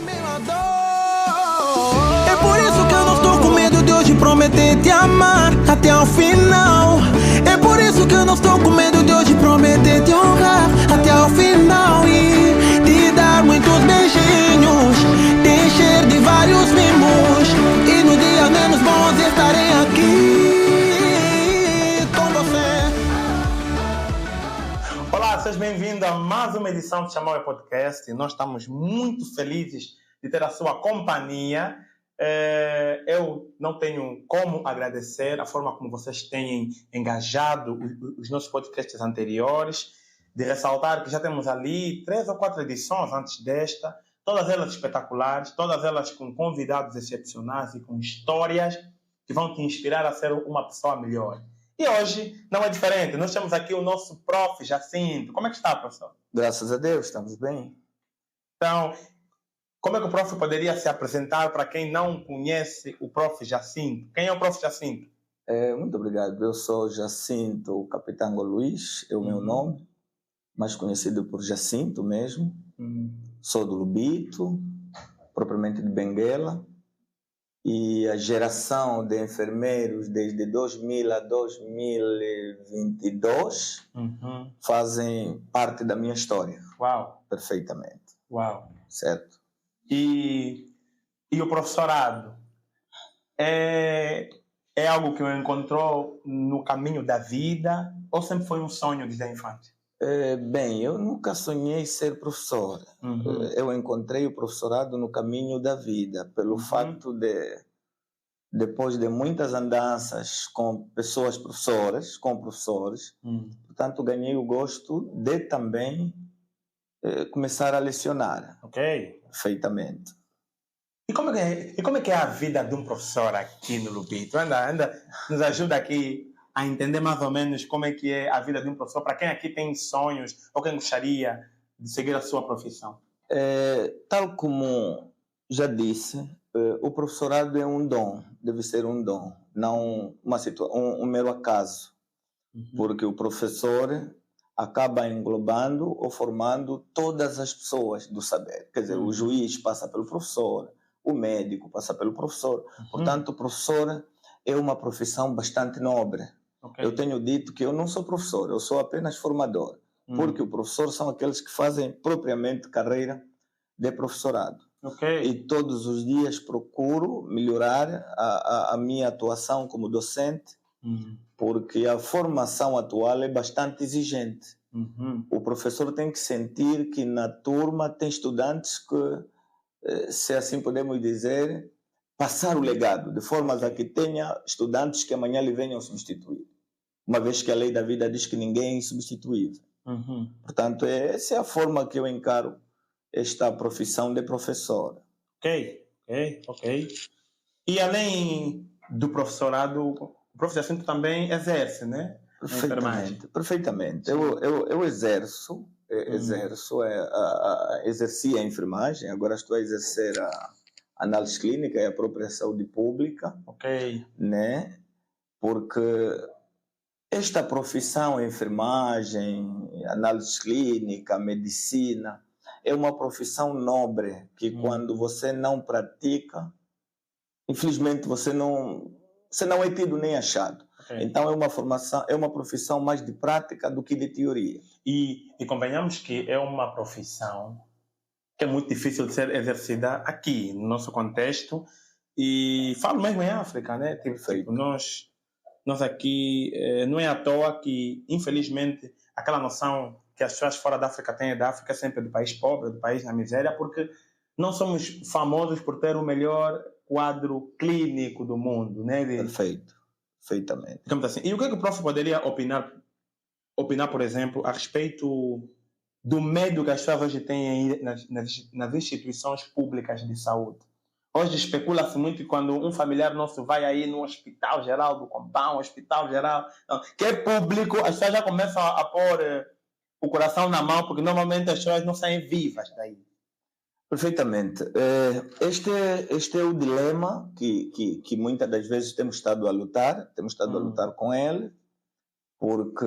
mesma dor. É por isso que eu não estou com medo de hoje prometer te amar até o final. É por isso que eu não estou com medo de hoje prometer te honrar até o final. E te dar muitos beijinhos, te encher de vários mimos. E no dia menos bons estarei aqui com você. Olá, seja bem-vindo a mais uma edição do Chamou Podcast. Nós estamos muito felizes de ter a sua companhia. Eu não tenho como agradecer a forma como vocês têm engajado os nossos podcasts anteriores, de ressaltar que já temos ali 3 ou 4 edições antes desta, todas elas espetaculares, todas elas com convidados excepcionais e com histórias que vão te inspirar a ser uma pessoa melhor. E hoje não é diferente. Nós temos aqui o nosso prof. Jacinto. Como é que está, professor? Graças a Deus, estamos bem. Então, como é que o prof. Poderia se apresentar para quem não conhece o prof. Jacinto? Quem é o prof. Jacinto? Muito obrigado. Eu sou Jacinto Capitango Luiz, é o meu nome, mais conhecido por Jacinto mesmo. Sou do Lubito, propriamente de Benguela. E a geração de enfermeiros desde 2000 a 2022 fazem parte da minha história. Uau! Perfeitamente. Uau! Certo? E o professorado é algo que eu encontrou no caminho da vida ou sempre foi um sonho desde a infância? Bem, eu nunca sonhei ser professor. Eu encontrei o professorado no caminho da vida, pelo fato de, depois de muitas andanças com pessoas professoras, com professores, portanto, ganhei o gosto de também começar a lecionar. Ok. Perfeitamente. E como é que é a vida de um professor aqui no Lubito? Anda, nos ajuda aqui a entender mais ou menos como é que é a vida de um professor, para quem aqui tem sonhos ou quem gostaria de seguir a sua profissão. Tal como já disse, o professorado é um dom, deve ser um dom, não um mero acaso, porque o professor acaba englobando ou formando todas as pessoas do saber. Quer dizer, o juiz passa pelo professor, o médico passa pelo professor. Portanto, o professor é uma profissão bastante nobre. Okay. Eu tenho dito que eu não sou professor, eu sou apenas formador, porque o professor são aqueles que fazem propriamente carreira de professorado. Okay. E todos os dias procuro melhorar a minha atuação como docente, porque a formação atual é bastante exigente. O professor tem que sentir que na turma tem estudantes que, se assim podemos dizer, passar o legado, de forma a que tenha estudantes que amanhã lhe venham substituir. Uma vez que a lei da vida diz que ninguém é insubstituível. Portanto, essa é a forma que eu encaro esta profissão de professor. Ok. E além do professorado, o professor Jacinto também exerce, né? Perfeitamente. Eu exerço, exerci a enfermagem, agora estou a exercer a análise clínica e a própria saúde pública. Ok. Né? Porque esta profissão, enfermagem, análise clínica, medicina, é uma profissão nobre que quando você não pratica, infelizmente você não é tido nem achado. Okay. Então é uma profissão mais de prática do que de teoria. E convenhamos que é uma profissão que é muito difícil de ser exercida aqui, no nosso contexto, e falo mesmo em África, né? Tipo, nós aqui, não é à toa que, infelizmente, aquela noção que as pessoas fora da África têm da África sempre do país pobre, do país na miséria, porque não somos famosos por ter o melhor quadro clínico do mundo, né? Perfeitamente. Digamos assim. E o que é que o prof. Poderia opinar, por exemplo, a respeito do medo que as pessoas hoje têm nas instituições públicas de saúde? Hoje especula-se muito quando um familiar nosso vai aí no Hospital Geral do Compound, Hospital Geral, que é público, as pessoas já começam a pôr o coração na mão, porque normalmente as pessoas não saem vivas daí. Perfeitamente. Este é o dilema que muitas das vezes temos estado a lutar com ele, porque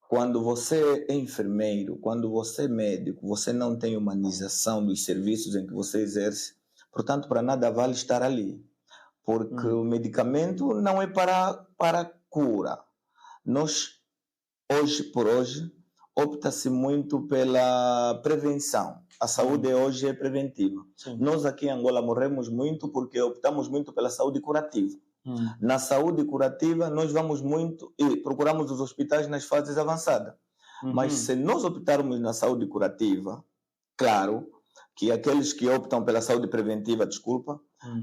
quando você é enfermeiro, quando você é médico, você não tem humanização dos serviços em que você exerce, portanto, para nada vale estar ali. Porque o medicamento não é para cura. Nós, hoje por hoje, opta-se muito pela prevenção. A saúde hoje é preventiva. Sim. Nós aqui em Angola morremos muito porque optamos muito pela saúde curativa. Na saúde curativa, nós vamos muito e procuramos os hospitais nas fases avançadas. Mas se nós optarmos na saúde curativa, claro que aqueles que optam pela saúde preventiva,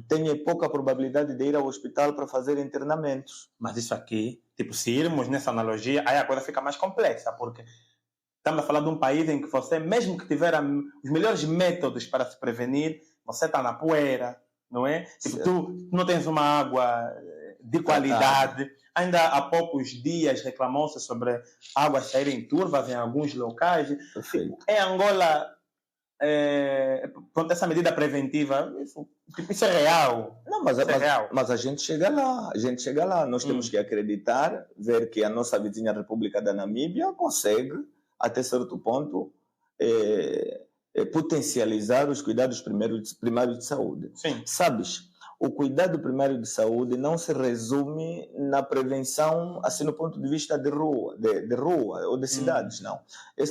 têm pouca probabilidade de ir ao hospital para fazer internamentos. Mas isso aqui, tipo, se irmos nessa analogia, aí a coisa fica mais complexa, porque estamos a falar de um país em que você, mesmo que tiver os melhores métodos para se prevenir, você está na poeira, não é? Tipo, tu não tens uma água de qualidade. Ainda há poucos dias reclamou-se sobre águas saírem turvas em alguns locais. Perfeito. Em Angola, essa medida preventiva, isso é real. Não, mas a gente chega lá. Nós temos que acreditar, ver que a nossa vizinha República da Namíbia consegue, até certo ponto, potencializar os cuidados primários de saúde. Sim. Sabes, o cuidado primário de saúde não se resume na prevenção, assim, no ponto de vista de rua ou de cidades, não.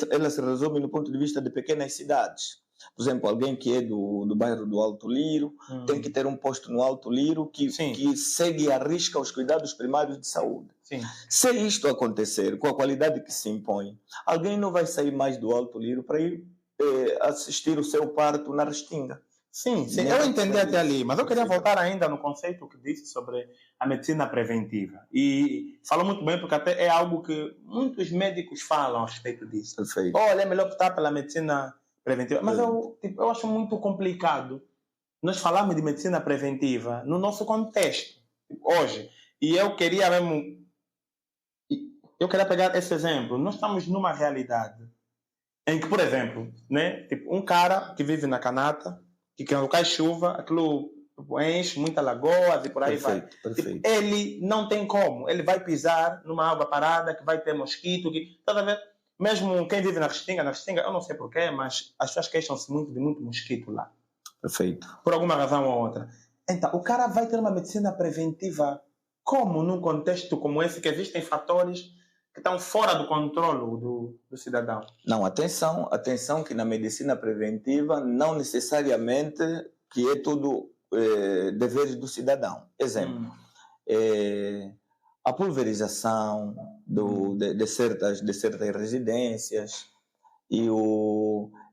Ela se resume no ponto de vista de pequenas cidades. Por exemplo, alguém que é do bairro do Alto Liro tem que ter um posto no Alto Liro que segue à risca os cuidados primários de saúde. Sim. Se isto acontecer, com a qualidade que se impõe, alguém não vai sair mais do Alto Liro para ir assistir o seu parto na Restinga. Sim, eu entendi até ali, mas eu queria voltar ainda no conceito que disse sobre a medicina preventiva. E falou muito bem, porque até é algo que muitos médicos falam a respeito disso. Perfeito. Olha, é melhor optar pela medicina preventiva. Mas eu acho muito complicado nós falarmos de medicina preventiva no nosso contexto, hoje. E eu queria pegar esse exemplo. Nós estamos numa realidade em que, por exemplo, né, tipo, um cara que vive na Canata, que quando cai chuva, aquilo enche muitas lagoas e por aí vai. Perfeito. Tipo, ele não tem como. Ele vai pisar numa água parada que vai ter mosquito. Tá a ver? Mesmo quem vive na Restinga, eu não sei porquê, mas as pessoas queixam-se muito de muito mosquito lá. Perfeito. Por alguma razão ou outra. Então, o cara vai ter uma medicina preventiva como num contexto como esse, que existem fatores que estão fora do controle do cidadão? Não, atenção que na medicina preventiva não necessariamente que é tudo deveres do cidadão. Exemplo, a pulverização de certas residências e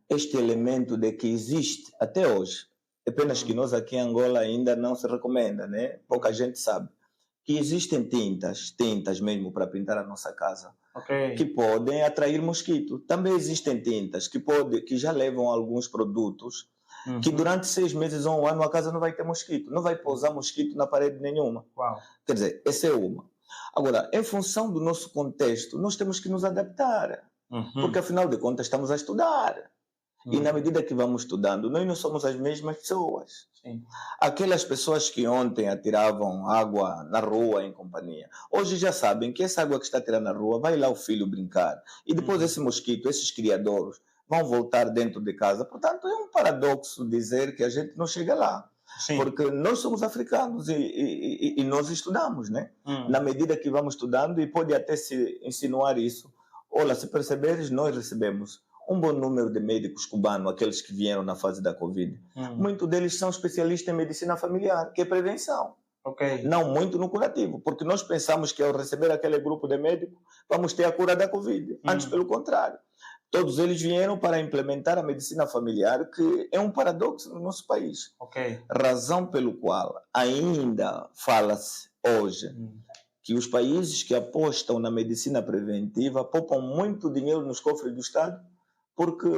este elemento de que existe até hoje, apenas que nós aqui em Angola ainda não se recomenda, né? Pouca gente sabe. Que existem tintas mesmo para pintar a nossa casa, que podem atrair mosquito. Também existem tintas que já levam alguns produtos que durante 6 meses ou 1 ano a casa não vai ter mosquito, não vai pousar mosquito na parede nenhuma. Uau. Quer dizer, essa é uma. Agora, em função do nosso contexto, nós temos que nos adaptar, porque afinal de contas estamos a estudar. E na medida que vamos estudando, nós não somos as mesmas pessoas. Sim. Aquelas pessoas que ontem atiravam água na rua em companhia, hoje já sabem que essa água que está atirando na rua vai lá o filho brincar. E depois esse mosquito, esses criadouros, vão voltar dentro de casa. Portanto, é um paradoxo dizer que a gente não chega lá. Sim. Porque nós somos africanos e nós estudamos, né? Na medida que vamos estudando, e pode até se insinuar isso. Olha, se perceberes, nós recebemos um bom número de médicos cubanos, aqueles que vieram na fase da Covid. Muitos deles são especialistas em medicina familiar, que é prevenção. Não muito no curativo, porque nós pensamos que ao receber aquele grupo de médicos, vamos ter a cura da Covid. Antes, pelo contrário. Todos eles vieram para implementar a medicina familiar, que é um paradoxo no nosso país. Razão pelo qual ainda fala-se hoje que os países que apostam na medicina preventiva poupam muito dinheiro nos cofres do Estado, porque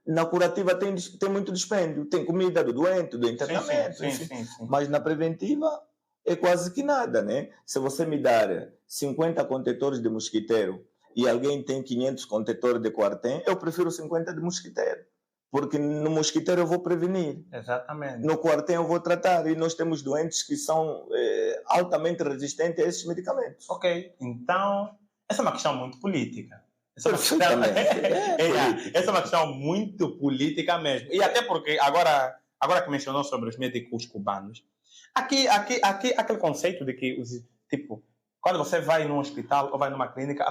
na curativa tem muito dispêndio, tem comida do doente, do internamento, sim. Mas na preventiva é quase que nada, né? Se você me dar 50 contetores de mosquiteiro e alguém tem 500 contetores de quartem, eu prefiro 50 de mosquiteiro, porque no mosquiteiro eu vou prevenir. Exatamente. No quartem eu vou tratar, e nós temos doentes que são altamente resistentes a esses medicamentos. Então, essa é uma questão muito política. Essa é uma questão, essa é uma questão muito política mesmo. E até porque, agora que mencionou sobre os médicos cubanos, aqui aquele conceito de que, tipo, quando você vai num hospital ou vai numa clínica,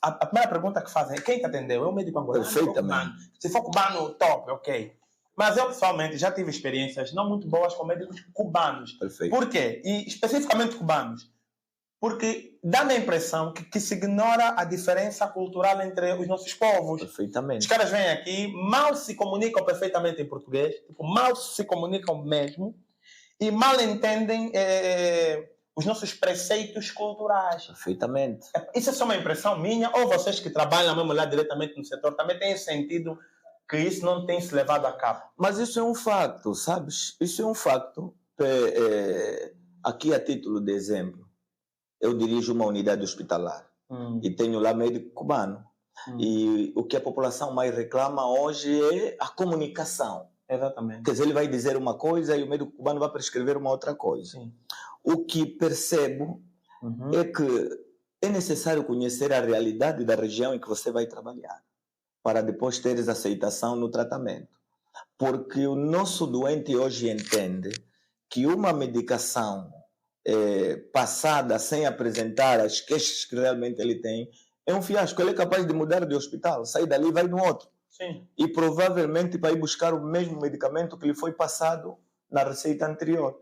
a primeira pergunta que fazem é quem te atendeu? É o médico angolano? Perfeitamente. Se for cubano, top, ok. Mas eu, pessoalmente, já tive experiências não muito boas com médicos cubanos. Perfeito. Por quê? E especificamente cubanos. Porque dá-me a impressão que se ignora a diferença cultural entre os nossos povos. Perfeitamente. Os caras vêm aqui, mal se comunicam perfeitamente em português, tipo, mal se comunicam mesmo, e mal entendem os nossos preceitos culturais. Perfeitamente. Isso é só uma impressão minha, ou vocês que trabalham mesmo lá diretamente no setor também têm sentido que isso não tem se levado a cabo? Mas isso é um facto, sabes? Isso é um facto. Aqui, a título de exemplo, eu dirijo uma unidade hospitalar e tenho lá médico cubano. E o que a população mais reclama hoje é a comunicação. Exatamente. Quer dizer, ele vai dizer uma coisa e o médico cubano vai prescrever uma outra coisa. Sim. O que percebo é que é necessário conhecer a realidade da região em que você vai trabalhar, para depois teres aceitação no tratamento. Porque o nosso doente hoje entende que uma medicação passada sem apresentar as queixas que realmente ele tem é um fiasco. Ele é capaz de mudar de hospital, sair dali e vai no outro. Sim. E provavelmente vai buscar o mesmo medicamento que lhe foi passado na receita anterior.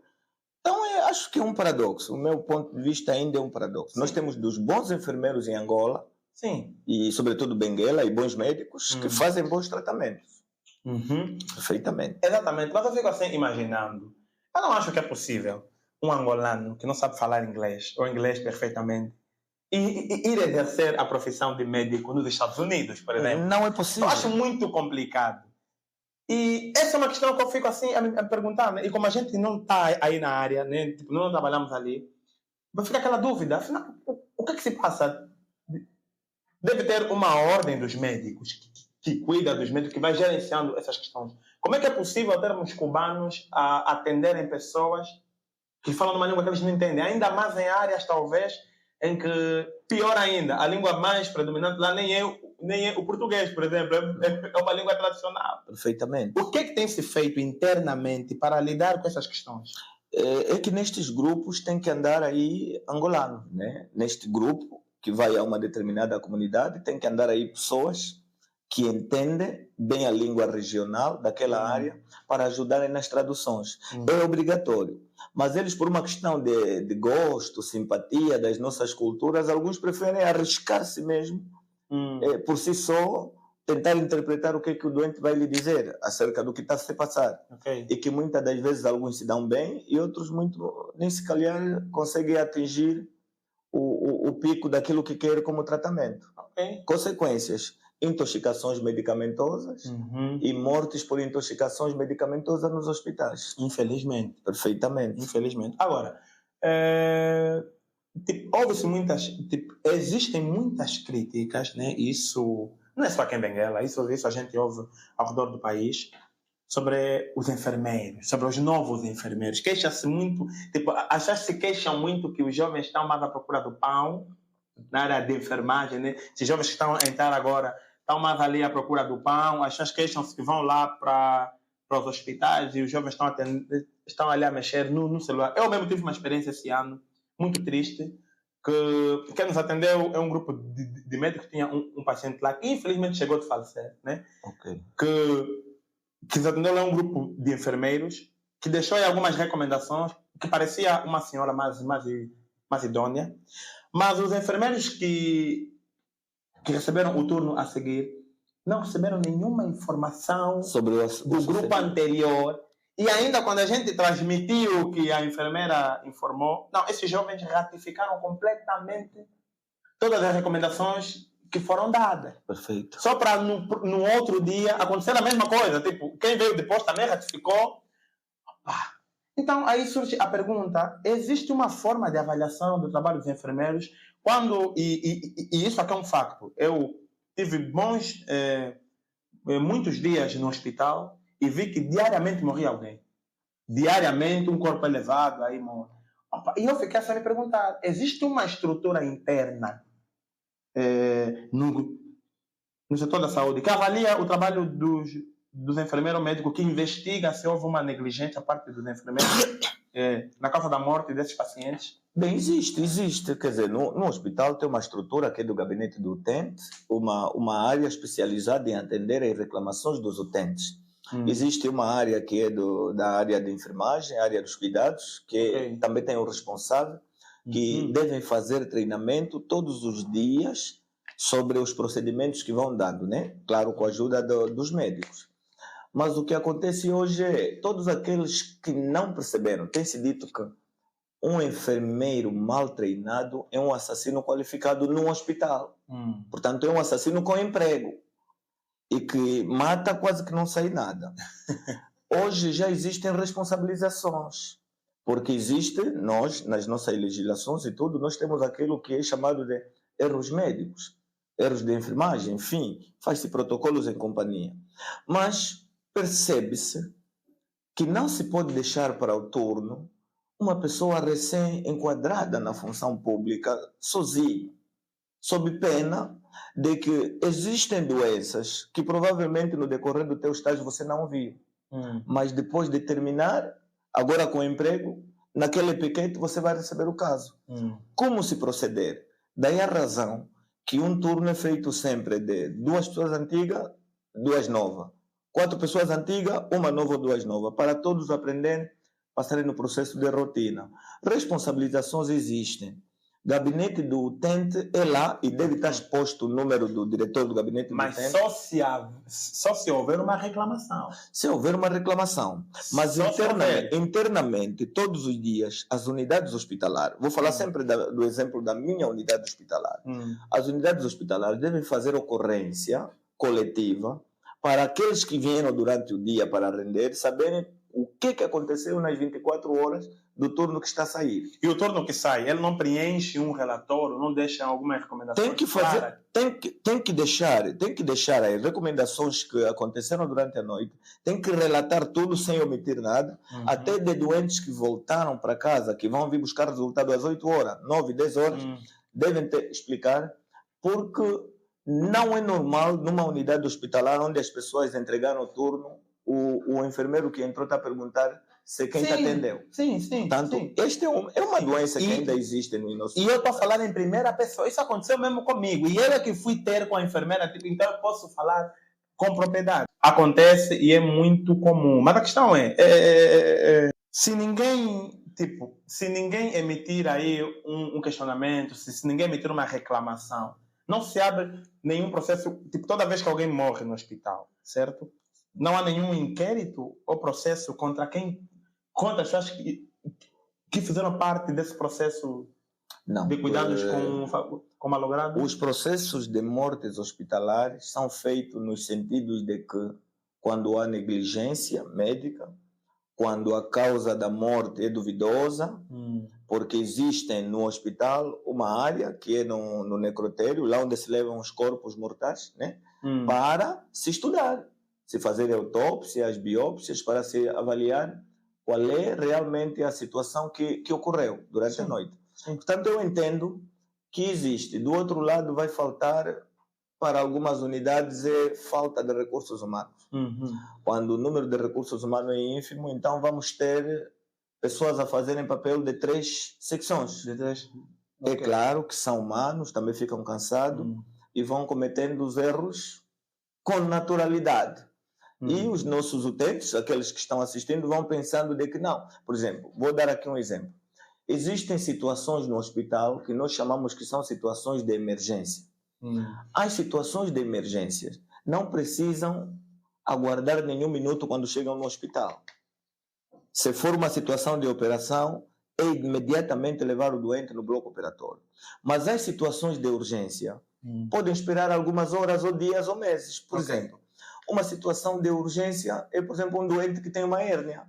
Então, eu acho que é um paradoxo. O meu ponto de vista ainda é um paradoxo. Sim. Nós temos dos bons enfermeiros em Angola, sim, e sobretudo Benguela, e bons médicos que fazem bons tratamentos. Perfeitamente. Exatamente. Mas eu fico assim imaginando. Eu não acho que é possível um angolano que não sabe falar inglês, ou inglês perfeitamente, e ir exercer a profissão de médico nos Estados Unidos, por exemplo. Não é possível. Eu acho muito complicado. E essa é uma questão que eu fico assim a me perguntar, né? E como a gente não está aí na área, né? Tipo, não trabalhamos ali, vai ficar aquela dúvida, afinal, o que é que se passa? Deve ter uma ordem dos médicos que cuida dos médicos, que vai gerenciando essas questões. Como é que é possível termos cubanos a atenderem pessoas que falam uma língua que eles não entendem? Ainda mais em áreas, talvez, em que, pior ainda, a língua mais predominante lá nem é o português, por exemplo, é uma língua tradicional. Perfeitamente. O que é que tem se feito internamente para lidar com essas questões? É que nestes grupos tem que andar aí angolano, né? Neste grupo que vai a uma determinada comunidade, tem que andar aí pessoas que entendem bem a língua regional daquela área para ajudarem nas traduções. É obrigatório. Mas eles, por uma questão de gosto, simpatia das nossas culturas, alguns preferem arriscar-se mesmo, por si só, tentar interpretar o que é que o doente vai lhe dizer acerca do que está a se passar. Okay. E que muitas das vezes alguns se dão bem e outros nem se calhar conseguem atingir o pico daquilo que quer como tratamento. Okay. Consequências: intoxicações medicamentosas e mortes por intoxicações medicamentosas nos hospitais. Infelizmente. Perfeitamente. Infelizmente. Agora, existem muitas críticas, né? Isso não é só aqui em Benguela, isso a gente ouve ao redor do país, sobre os enfermeiros, sobre os novos enfermeiros. Queixa-se muito, as pessoas se queixam muito que os jovens estão mais à procura do pão, na área de enfermagem, né? Esses jovens que estão a entrar agora estão mais ali à procura do pão, as pessoas queixam-se que vão lá para os hospitais e os jovens estão ali a mexer no celular. Eu mesmo tive uma experiência esse ano, muito triste, que quem nos atendeu é um grupo de médicos que tinha um paciente lá que infelizmente chegou de falecer, né? Okay. Que nos atendeu é um grupo de enfermeiros que deixou aí algumas recomendações que parecia uma senhora mais idônea, mas os enfermeiros que receberam o turno a seguir não receberam nenhuma informação sobre do grupo anterior. E ainda quando a gente transmitiu o que a enfermeira informou, não, esses jovens ratificaram completamente todas as recomendações que foram dadas. Perfeito. Só para no outro dia acontecer a mesma coisa. Tipo, quem veio depois também ratificou. Então, aí surge a pergunta: existe uma forma de avaliação do trabalho dos enfermeiros quando... E isso aqui é um facto. Eu tive muitos dias no hospital e vi que diariamente morria alguém. Diariamente, um corpo elevado, aí morre. E eu fiquei a me perguntar: existe uma estrutura interna no setor da saúde, que avalia o trabalho dos enfermeiros médicos, que investiga se houve uma negligência a parte dos enfermeiros na causa da morte desses pacientes? Bem, existe. Quer dizer, no hospital tem uma estrutura que é do gabinete do utente, uma área especializada em atender as reclamações dos utentes. Existe uma área que é da área de enfermagem, a área dos cuidados, que também tem o responsável, que devem fazer treinamento todos os dias sobre os procedimentos que vão dando, né? Claro, com a ajuda dos médicos. Mas o que acontece hoje é, todos aqueles que não perceberam, tem-se dito que um enfermeiro mal treinado é um assassino qualificado num hospital. Portanto, é um assassino com emprego e que mata quase que não sai nada. Hoje já existem responsabilizações, porque existe, nas nossas legislações e tudo, nós temos aquilo que é chamado de erros médicos, erros de enfermagem, enfim, faz-se protocolos em companhia. Mas percebe-se que não se pode deixar para o turno uma pessoa recém-enquadrada na função pública sozinha, sob pena de que existem doenças que provavelmente no decorrer do teu estágio você não viu, mas depois de terminar, agora com emprego, naquele piquete você vai receber o caso. Como se proceder? Daí a razão que um turno é feito sempre de 2 pessoas antigas, 2 novas. 4 pessoas antigas, 1 nova ou 2 novas, para todos aprenderem, passarem no processo de rotina. Responsabilizações existem. Gabinete do utente é lá e deve estar exposto o número do diretor do gabinete do utente. Mas só se houver uma reclamação. Se houver uma reclamação. Mas internamente, todos os dias, as unidades hospitalares, vou falar sempre do exemplo da minha unidade hospitalar. As unidades hospitalares devem fazer ocorrência coletiva para aqueles que vieram durante o dia para render, saberem o que aconteceu nas 24 horas do turno que está a sair. E o turno que sai, ele não preenche um relatório, não deixa alguma recomendação? Tem que fazer, tem que deixar as recomendações que aconteceram durante a noite, tem que relatar tudo sem omitir nada, até de doentes que voltaram para casa, que vão vir buscar resultado às 8 horas, 9, 10 horas, devem explicar, porque não é normal numa unidade hospitalar onde as pessoas entregaram o turno, o enfermeiro que entrou está a perguntar se quem te atendeu. Sim. Portanto, esta é uma doença que ainda existe no nosso. E eu estou falando em primeira pessoa. Isso aconteceu mesmo comigo. E eu é que fui ter com a enfermeira, então eu posso falar com propriedade. Acontece e é muito comum. Mas a questão se ninguém emitir aí um questionamento, se ninguém emitir uma reclamação, não se abre nenhum processo, toda vez que alguém morre no hospital, certo? Não há nenhum inquérito ou processo contra as pessoas que fizeram parte desse processo de cuidados com malogrado? Os processos de mortes hospitalares são feitos nos sentidos de que quando há negligência médica, quando a causa da morte é duvidosa, porque existe no hospital uma área que é no necrotério, lá onde se levam os corpos mortais, né? Para se estudar, se fazer autópsia, as biópsias, para se avaliar qual é realmente a situação que ocorreu durante a noite. Portanto, eu entendo que existe. Do outro lado, vai faltar, para algumas unidades, falta de recursos humanos. Quando o número de recursos humanos é ínfimo, então vamos ter pessoas a fazerem papel de 3 secções. É claro que são humanos, também ficam cansados e vão cometendo os erros com naturalidade. E os nossos utentes, aqueles que estão assistindo, vão pensando de que não. Por exemplo, vou dar aqui um exemplo. Existem situações no hospital que nós chamamos que são situações de emergência. As situações de emergência não precisam aguardar nenhum minuto quando chegam no hospital. Se for uma situação de operação, é imediatamente levar o doente no bloco operatório. Mas as situações de urgência podem esperar algumas horas ou dias ou meses. Por exemplo, uma situação de urgência é, por exemplo, um doente que tem uma hérnia.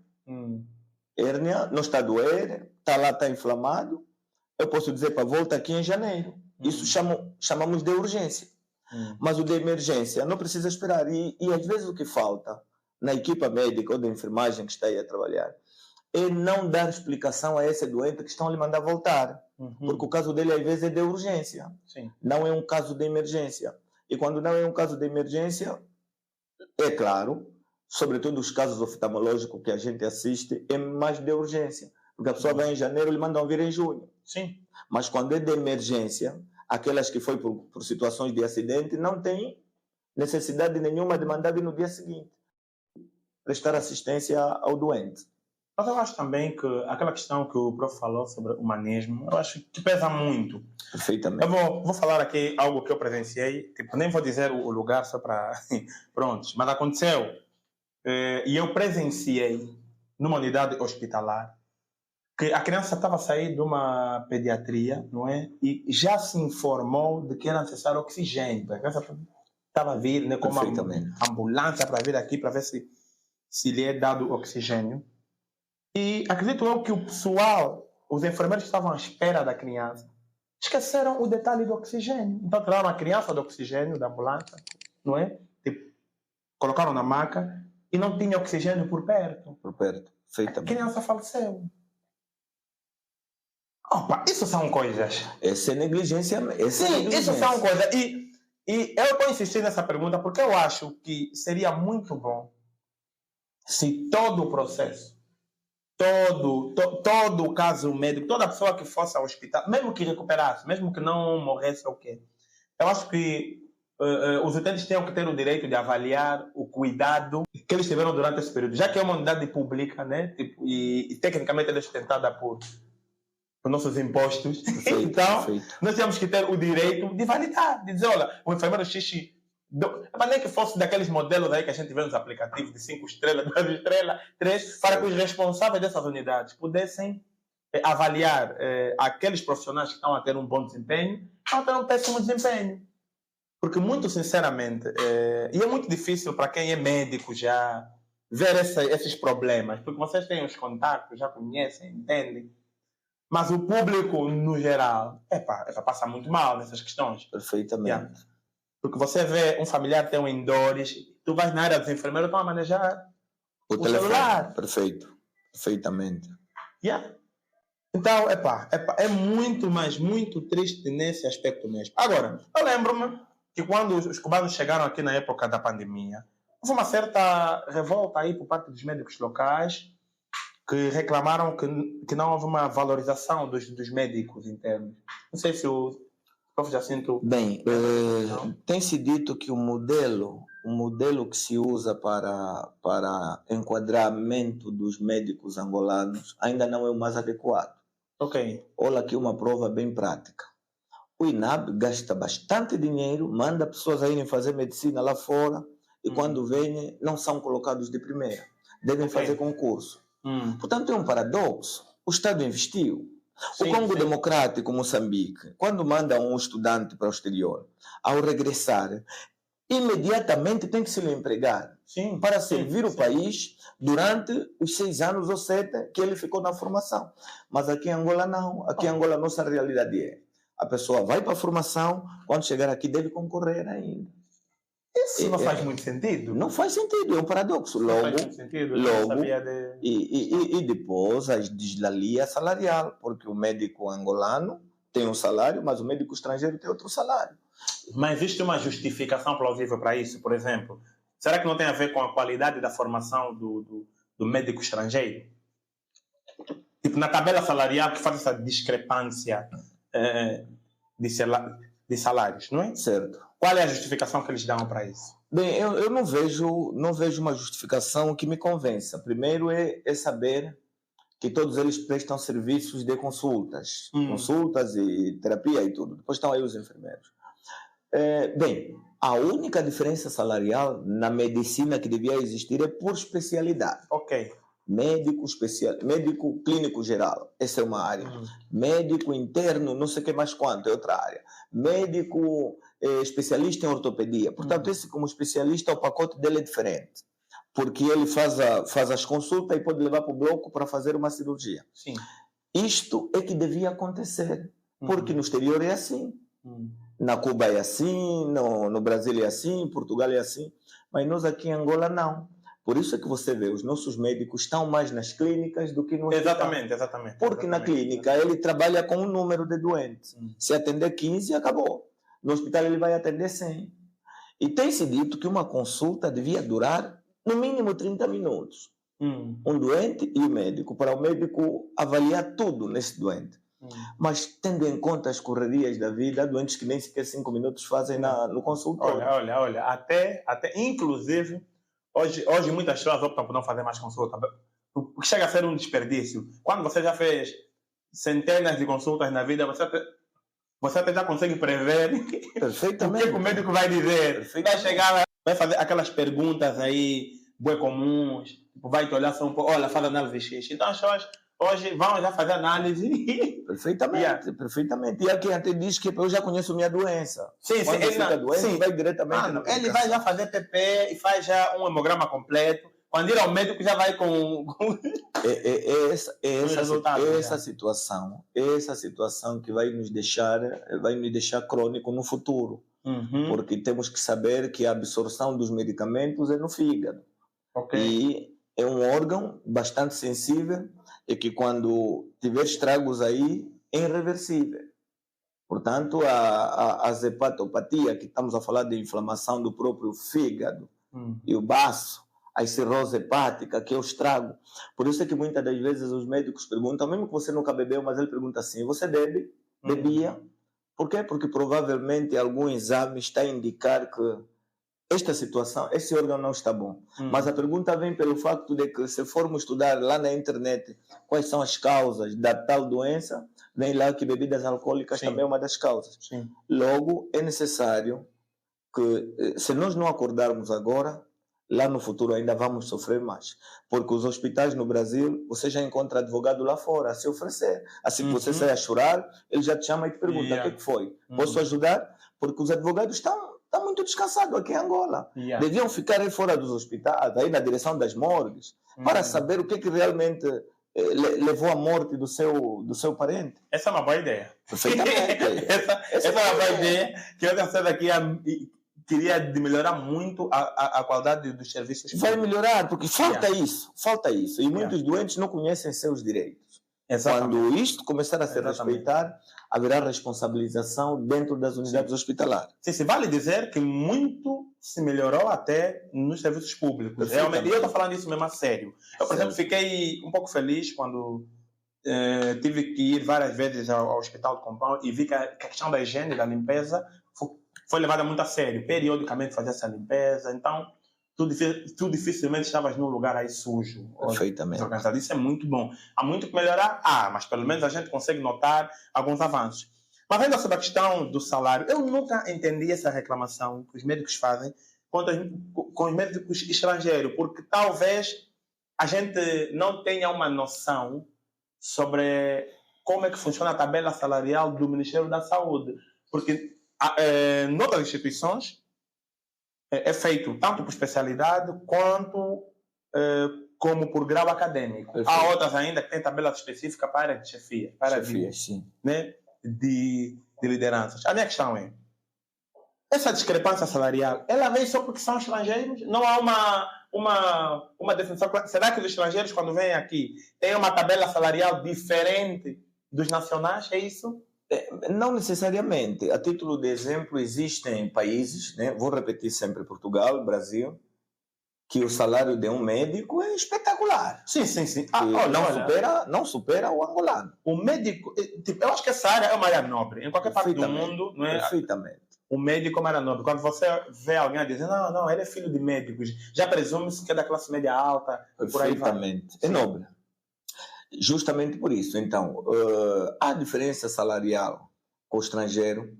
Hérnia não está a doer, está lá, está inflamado. Eu posso dizer para volta aqui em janeiro. Isso chamamos de urgência. Mas o de emergência não precisa esperar. E às vezes o que falta na equipa médica ou da enfermagem que está aí a trabalhar é não dar explicação a esse doente que estão a lhe mandar voltar. Porque o caso dele às vezes é de urgência. Não é um caso de emergência. E quando não é um caso de emergência, é claro, sobretudo os casos oftalmológicos que a gente assiste, é mais de urgência. Porque a pessoa vai em janeiro, ele mandam vir em junho. Sim. Mas quando é de emergência, aquelas que foi por situações de acidente, não tem necessidade nenhuma de mandar vir no dia seguinte. Prestar assistência ao doente. Mas eu acho também que aquela questão que o prof falou sobre o humanismo, eu acho que pesa muito. Perfeitamente. Eu vou falar aqui algo que eu presenciei, tipo, nem vou dizer o lugar só para... Prontos, mas aconteceu. E eu presenciei numa unidade hospitalar que a criança estava a sair de uma pediatria, não é? E já se informou de que era necessário oxigênio. A criança estava a vir, né, com uma ambulância para vir aqui para ver se lhe é dado oxigênio. E acredito eu que o pessoal, os enfermeiros que estavam à espera da criança, esqueceram o detalhe do oxigênio. Então tiraram a criança do oxigênio da ambulância, não é? Tipo, colocaram na maca e não tinha oxigênio por perto. Por perto, perfeitamente. A criança faleceu. Opa, isso são coisas. Essa é negligência. Sim, isso são coisas. E eu estou insistindo nessa pergunta porque eu acho que seria muito bom se todo o processo, todo o caso médico, toda pessoa que fosse ao hospital, mesmo que recuperasse, mesmo que não morresse ou quê, eu acho que os utentes têm que ter o direito de avaliar o cuidado que eles tiveram durante esse período, já que é uma unidade pública, né? Tipo, e tecnicamente ela é sustentada por nossos impostos. Perfeito, então, perfeito. Nós temos que ter o direito de validar, de dizer, olha, o enfermeiro X, mas nem que fosse daqueles modelos aí que a gente vê nos aplicativos de 5 estrelas, 2 estrelas, 3, para que os responsáveis dessas unidades pudessem avaliar aqueles profissionais que estão a ter um bom desempenho, estão a ter um péssimo desempenho. Porque, muito sinceramente, e é muito difícil para quem é médico já ver esses problemas, porque vocês têm os contatos, já conhecem, entendem. Mas o público, no geral, passa muito mal nessas questões. Perfeitamente. Yeah. Porque você vê um familiar tem um dores, tu vais na área dos enfermeiros, estão a manejar o celular. Perfeito. Perfeitamente. Yeah. Então, é muito, mas muito triste nesse aspecto mesmo. Agora, eu lembro-me que quando os cubanos chegaram aqui na época da pandemia, houve uma certa revolta aí por parte dos médicos locais, que reclamaram que não houve uma valorização dos médicos internos. Não sei se o prof. Jacinto... Bem, tem-se dito que o modelo que se usa para enquadramento dos médicos angolanos ainda não é o mais adequado. Ok. Olha aqui uma prova bem prática. O INAB gasta bastante dinheiro, manda pessoas a irem fazer medicina lá fora e quando vêm não são colocados de primeira. Devem fazer concurso. Portanto, é um paradoxo. O Estado investiu. Sim, o Congo sim. Democrático, Moçambique, quando manda um estudante para o exterior, ao regressar, imediatamente tem que se lhe empregar para servir o país durante os 6 anos ou 7 que ele ficou na formação. Mas aqui em Angola não. Aqui em Angola a nossa realidade é: a pessoa vai para a formação, quando chegar aqui deve concorrer ainda. Isso não faz muito sentido. Não faz sentido, é um paradoxo. Não faz muito sentido. E depois a desvalia salarial, porque o médico angolano tem um salário, mas o médico estrangeiro tem outro salário. Mas existe uma justificação plausível para isso, por exemplo? Será que não tem a ver com a qualidade da formação do médico estrangeiro? Tipo, na tabela salarial que faz essa discrepância de salários, não é? Certo. Qual é a justificação que eles dão para isso? Bem, eu não vejo uma justificação que me convença. Primeiro é saber que todos eles prestam serviços de consultas. Consultas e terapia e tudo. Depois estão aí os enfermeiros. Bem, a única diferença salarial na medicina que devia existir é por especialidade. Ok. Médico clínico geral, essa é uma área. Médico interno, não sei o que mais quanto, é outra área. Médico especialista em ortopedia. Portanto, esse como especialista, o pacote dele é diferente. Porque ele faz as consultas e pode levar para o bloco para fazer uma cirurgia. Sim. Isto é que devia acontecer. Porque no exterior é assim. Na Cuba é assim, no Brasil é assim, em Portugal é assim. Mas nós aqui em Angola não. Por isso é que você vê, os nossos médicos estão mais nas clínicas do que no hospital. Exatamente. Porque na clínica ele trabalha com um número de doentes. Se atender 15, acabou. No hospital ele vai atender 100. E tem-se dito que uma consulta devia durar no mínimo 30 minutos. Um doente e o médico, para o médico avaliar tudo nesse doente. Mas tendo em conta as correrias da vida, há doentes que nem sequer 5 minutos fazem no consultório. Olha, até inclusive, hoje muitas pessoas optam por não fazer mais consulta, o que chega a ser um desperdício. Quando você já fez centenas de consultas na vida, você até já consegue prever o que o médico vai dizer. Vai chegar, vai fazer aquelas perguntas aí, bué comuns, vai te olhar só um pouco, olha, faz análise X. Então as pessoas hoje vão já fazer análise. Perfeitamente. E aqui até diz que eu já conheço minha doença. Sim, quando ele fica doente, vai diretamente. Ele vai já fazer PP e faz já um hemograma completo. Quando ir ao médico já vai com essa situação que vai nos deixar crônico no futuro. Porque temos que saber que a absorção dos medicamentos é no fígado. E é um órgão bastante sensível e que quando tiver estragos aí é irreversível. Portanto, a hepatopatia, que estamos a falar de inflamação do próprio fígado e o baço, a cirrose hepática, que é o estrago. Por isso é que muitas das vezes os médicos perguntam, mesmo que você nunca bebeu, mas ele pergunta assim, você bebe? Bebia? Por quê? Porque provavelmente algum exame está a indicar que esta situação, esse órgão não está bom. Mas a pergunta vem pelo facto de que se formos estudar lá na internet quais são as causas da tal doença, vem lá que bebidas alcoólicas também é uma das causas. Logo, é necessário que, se nós não acordarmos agora, lá no futuro ainda vamos sofrer mais. Porque os hospitais no Brasil, você já encontra advogado lá fora a se oferecer. Assim que você sai a chorar, ele já te chama e te pergunta, o que foi? Posso ajudar? Porque os advogados estão muito descansados aqui em Angola. Deviam ficar aí fora dos hospitais, aí na direção das morgues, para saber o que realmente levou à morte do seu parente. Essa é uma boa ideia. Perfeitamente. essa é uma boa ideia que eu tenho certeza que queria melhorar muito a qualidade dos serviços. Vai melhorar, porque falta isso. E muitos doentes não conhecem seus direitos. Quando isto começar a ser respeitado, haverá responsabilização dentro das unidades hospitalares. Sim, vale dizer que muito se melhorou até nos serviços públicos. Realmente, eu estou falando isso mesmo a sério. Eu, por exemplo, fiquei um pouco feliz quando tive que ir várias vezes ao Hospital de Compão e vi que a questão da higiene, da limpeza, foi levada muito a sério. Periodicamente fazia essa limpeza. Então, tu dificilmente estavas num lugar aí sujo. Perfeitamente. Organizado. Isso é muito bom. Há muito que melhorar? Mas pelo menos a gente consegue notar alguns avanços. Mas ainda sobre a questão do salário, eu nunca entendi essa reclamação que os médicos fazem com os médicos estrangeiros, porque talvez a gente não tenha uma noção sobre como é que funciona a tabela salarial do Ministério da Saúde. Porque noutras instituições é feito tanto por especialidade quanto como por grau acadêmico. Perfeito. Há outras ainda que têm tabela específica para a área de chefia, né, de lideranças. A minha questão é, essa discrepância salarial, ela vem só porque são estrangeiros? Não há uma definição? Será que os estrangeiros, quando vêm aqui, têm uma tabela salarial diferente dos nacionais? É isso? Não necessariamente. A título de exemplo, existem países, né? Vou repetir sempre, Portugal, Brasil, que o salário de um médico é espetacular. Sim. Não supera o angolano. O médico, eu acho que essa área é uma área nobre. Em qualquer parte do mundo, não é? Perfeitamente. O médico é uma área nobre. Quando você vê alguém dizendo, não, ele é filho de médicos, já presume-se que é da classe média alta. Perfeitamente. É nobre. Justamente por isso. Então, a diferença salarial com o estrangeiro,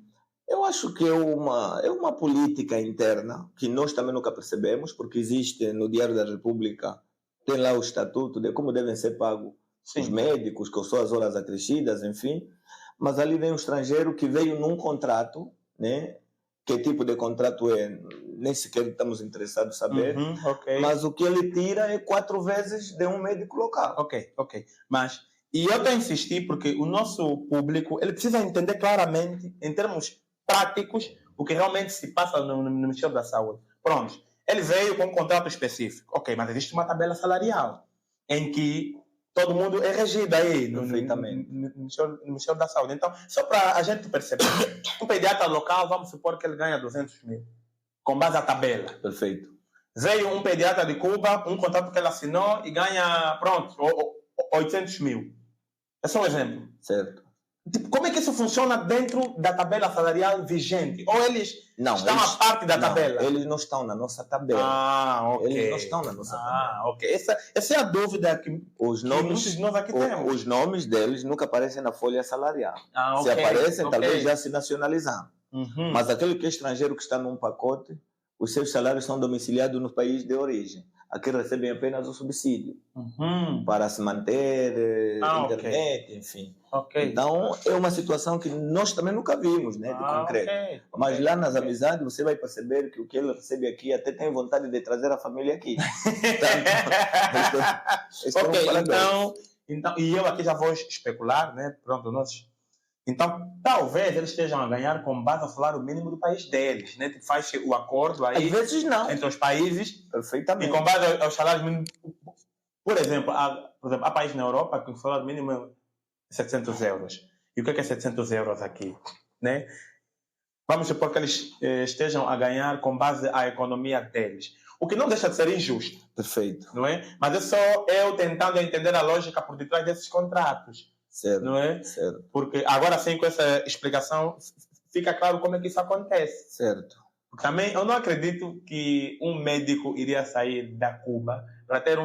eu acho que é uma política interna que nós também nunca percebemos, porque existe no Diário da República, tem lá o estatuto de como devem ser pagos os médicos, que são as horas acrescidas, enfim. Mas ali vem um estrangeiro que veio num contrato, né? Que tipo de contrato é? Nem sequer estamos interessados em saber. Mas o que ele tira é 4 vezes de um médico local. Ok. Mas, e eu estou a insistir porque o nosso público, ele precisa entender claramente, em termos práticos, o que realmente se passa no Ministério da Saúde. Pronto, ele veio com um contrato específico. Ok, mas existe uma tabela salarial em que todo mundo é regido aí no Ministério da Saúde. Então, só para a gente perceber, um pediatra local, vamos supor que ele ganha 200 mil. com base à tabela. Perfeito. Veio um pediatra de Cuba, um contrato que ele assinou e ganha, pronto, 800 mil. É só um exemplo. Certo. Tipo, como é que isso funciona dentro da tabela salarial vigente? Ou eles estão eles, à parte da tabela? Eles não estão na nossa tabela. Ah, ok. Eles não estão na nossa tabela. Ah, ok. Essa é a dúvida que muitos de nós aqui temos. Os nomes deles nunca aparecem na folha salarial. Ah, Se ok, aparecem, ok. talvez já se nacionalizaram. Uhum. Mas aquele que é estrangeiro que está num pacote, os seus salários são domiciliados no país de origem. Aqui recebem apenas o subsídio para se manter, internet, enfim. Okay. Então, é uma situação que nós também nunca vimos, né, de concreto. Okay. Mas lá nas amizades, você vai perceber que o que ele recebe aqui até tem vontade de trazer a família aqui. Então, e eu aqui já vou especular, né? Pronto, então, talvez eles estejam a ganhar com base ao salário mínimo do país deles, né? Tipo, faz o acordo aí às vezes não. Entre os países. Perfeitamente. E com base aos salários mínimos. Por exemplo, há países na Europa que o salário mínimo é 700 euros. E o que é 700 euros aqui? Né? Vamos supor que eles estejam a ganhar com base à economia deles. O que não deixa de ser injusto. Perfeito. Não é? Mas é só eu tentando entender a lógica por detrás desses contratos. Certo, não é? Certo. Porque agora sim, com essa explicação, fica claro como é que isso acontece. Certo. Também eu não acredito que um médico iria sair da Cuba para ter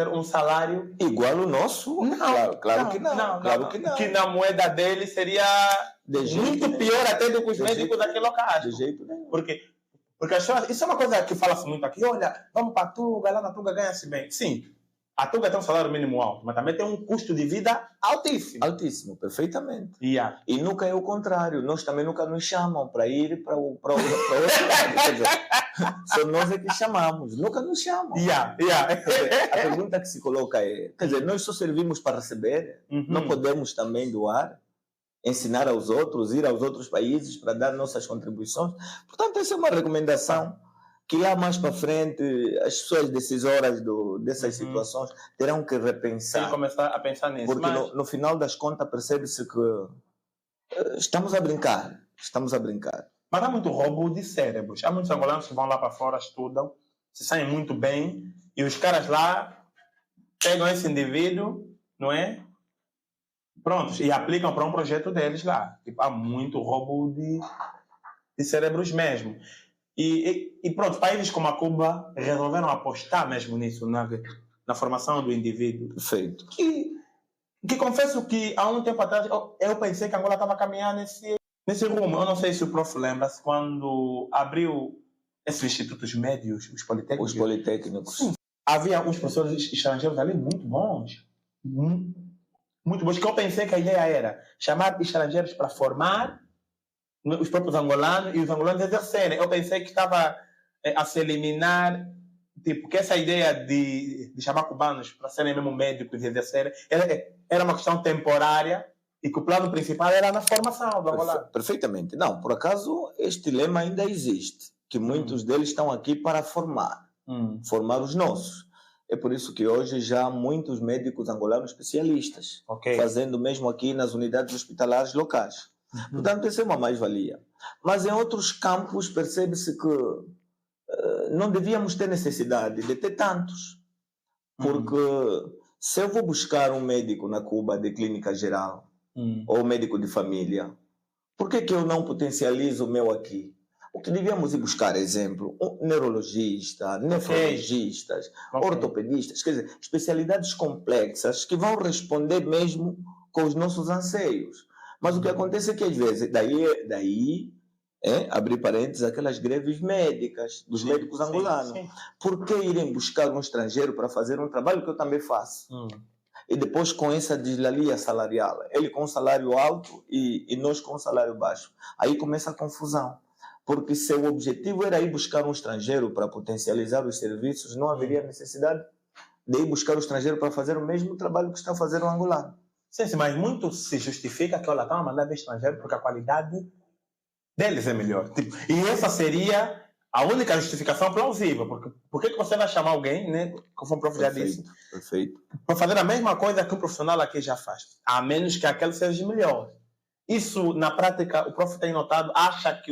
um salário igual ao nosso. Não, claro que não. Claro que não. Que na moeda dele seria muito pior até do que os médicos daquele local. De jeito nenhum. Porque isso é uma coisa que fala-se muito aqui. Olha, vamos para a Tuga, lá na Tuga ganha-se bem. Sim. A Tuga tem um salário mínimo alto, mas também tem um custo de vida altíssimo. Altíssimo, perfeitamente. Yeah. E nunca é o contrário. Nós também nunca nos chamam para ir para o outro lado. Quer dizer, só nós é que chamamos. Nunca nos chamam. Yeah. A pergunta que se coloca é, quer dizer, nós só servimos para receber, não podemos também doar, ensinar aos outros, ir aos outros países para dar nossas contribuições. Portanto, essa é uma recomendação que lá mais para frente as pessoas decisoras dessas situações terão que repensar. E começar a pensar nisso. Porque no final das contas percebe-se que estamos a brincar. Mas há muito roubo de cérebros. Há muitos angolanos que vão lá para fora, estudam, se saem muito bem, e os caras lá pegam esse indivíduo, não é? Prontos, e aplicam para um projeto deles lá. Tipo, há muito roubo de cérebros mesmo. E pronto, países como a Cuba resolveram apostar mesmo nisso, na formação do indivíduo. Perfeito. Que confesso que há um tempo atrás eu pensei que a Angola estava a caminhar nesse rumo. Eu não sei se o prof lembra-se quando abriu esses institutos médios, os politécnicos. Os politécnicos. Sim. Havia uns professores estrangeiros ali muito bons. Muito bons. Que eu pensei que a ideia era chamar estrangeiros para formar os próprios angolanos e os angolanos exercerem. Eu pensei que estava a se eliminar, tipo, que essa ideia de chamar cubanos para serem mesmo médicos e exercerem era uma questão temporária e que o plano principal era na formação do angolano. Perfeitamente. Não, por acaso, este lema ainda existe, que muitos deles estão aqui para formar os nossos. É por isso que hoje já há muitos médicos angolanos especialistas, fazendo mesmo aqui nas unidades hospitalares locais. Portanto, essa é uma mais-valia. Mas em outros campos percebe-se que não devíamos ter necessidade de ter tantos. Porque se eu vou buscar um médico na Cuba de clínica geral, ou médico de família, por que eu não potencializo o meu aqui? O que devíamos ir buscar, exemplo, neurologista, nefrologistas, ortopedistas, quer dizer, especialidades complexas que vão responder mesmo com os nossos anseios. Mas o que acontece é que, às vezes, daí abrir parênteses, aquelas greves médicas dos médicos angolanos. Sim. Por que irem buscar um estrangeiro para fazer um trabalho que eu também faço? E depois com essa deslealtania salarial, ele com um salário alto e nós com um salário baixo. Aí começa a confusão. Porque se o objetivo era ir buscar um estrangeiro para potencializar os serviços, não haveria necessidade de ir buscar o estrangeiro para fazer o mesmo trabalho que está a fazer o angolano. Sim, mas muito se justifica que olha, estão a mandar estrangeiro porque a qualidade deles é melhor. Tipo, e essa seria a única justificação plausível. Porque por que você vai chamar alguém, né, como o prof já disse, para fazer a mesma coisa que um profissional aqui já faz? A menos que aquele seja melhor. Isso, na prática, o prof tem notado, acha que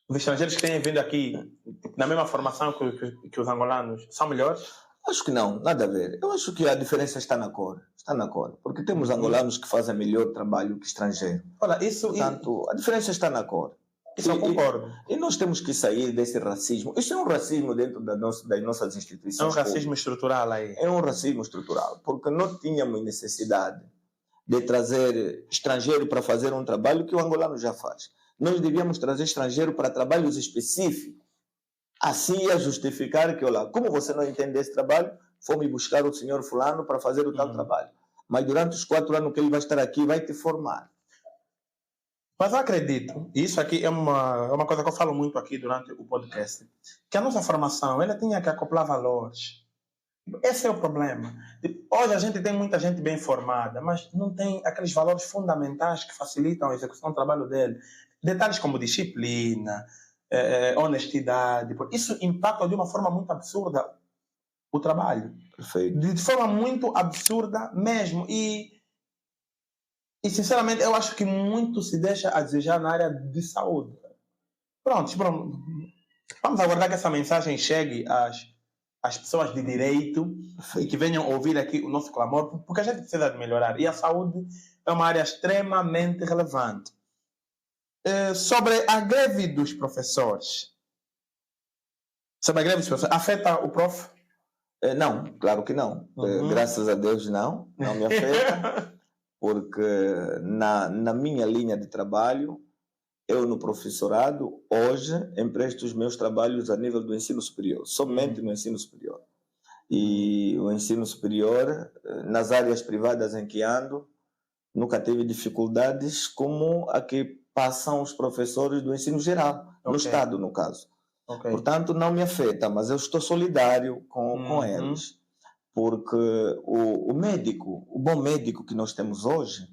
Os estrangeiros que têm vindo aqui na mesma formação que os angolanos são melhores? Acho que não, nada a ver. Eu acho que a diferença está na cor. Está na cor. Porque temos angolanos que fazem melhor trabalho que estrangeiros. Olha, isso... Portanto, a diferença está na cor. Isso eu concordo. E nós temos que sair desse racismo. Isso é um racismo dentro das nossas instituições. É um racismo estrutural aí. É um racismo estrutural. Porque não tínhamos necessidade de trazer estrangeiro para fazer um trabalho que o angolano já faz. Nós devíamos trazer estrangeiro para trabalhos específicos. Assim ia justificar que, olha, como você não entende esse trabalho, fomos buscar o senhor fulano para fazer o tal trabalho. Mas durante os 4 anos que ele vai estar aqui, vai te formar. Mas eu acredito, e isso aqui é uma coisa que eu falo muito aqui durante o podcast, que a nossa formação, ela tinha que acoplar valores. Esse é o problema. Hoje a gente tem muita gente bem formada, mas não tem aqueles valores fundamentais que facilitam a execução do trabalho dele. Detalhes como disciplina, honestidade. Isso impacta de uma forma muito absurda o trabalho. Perfeito. De forma muito absurda mesmo. E sinceramente, eu acho que muito se deixa a desejar na área de saúde. Pronto. Vamos aguardar que essa mensagem chegue às pessoas de direito e que venham ouvir aqui o nosso clamor, porque a gente precisa de melhorar. E a saúde é uma área extremamente relevante. Sobre a greve dos professores. Afeta o prof? Não, claro que não. Graças a Deus não me afeta. Porque na minha linha de trabalho, eu no professorado, hoje, empresto os meus trabalhos a nível do ensino superior, somente no ensino superior. E o ensino superior, nas áreas privadas em que ando, nunca teve dificuldades como a que passam os professores do ensino geral, no Estado, no caso. Portanto, não me afeta, mas eu estou solidário com eles. Porque o médico, o bom médico que nós temos hoje,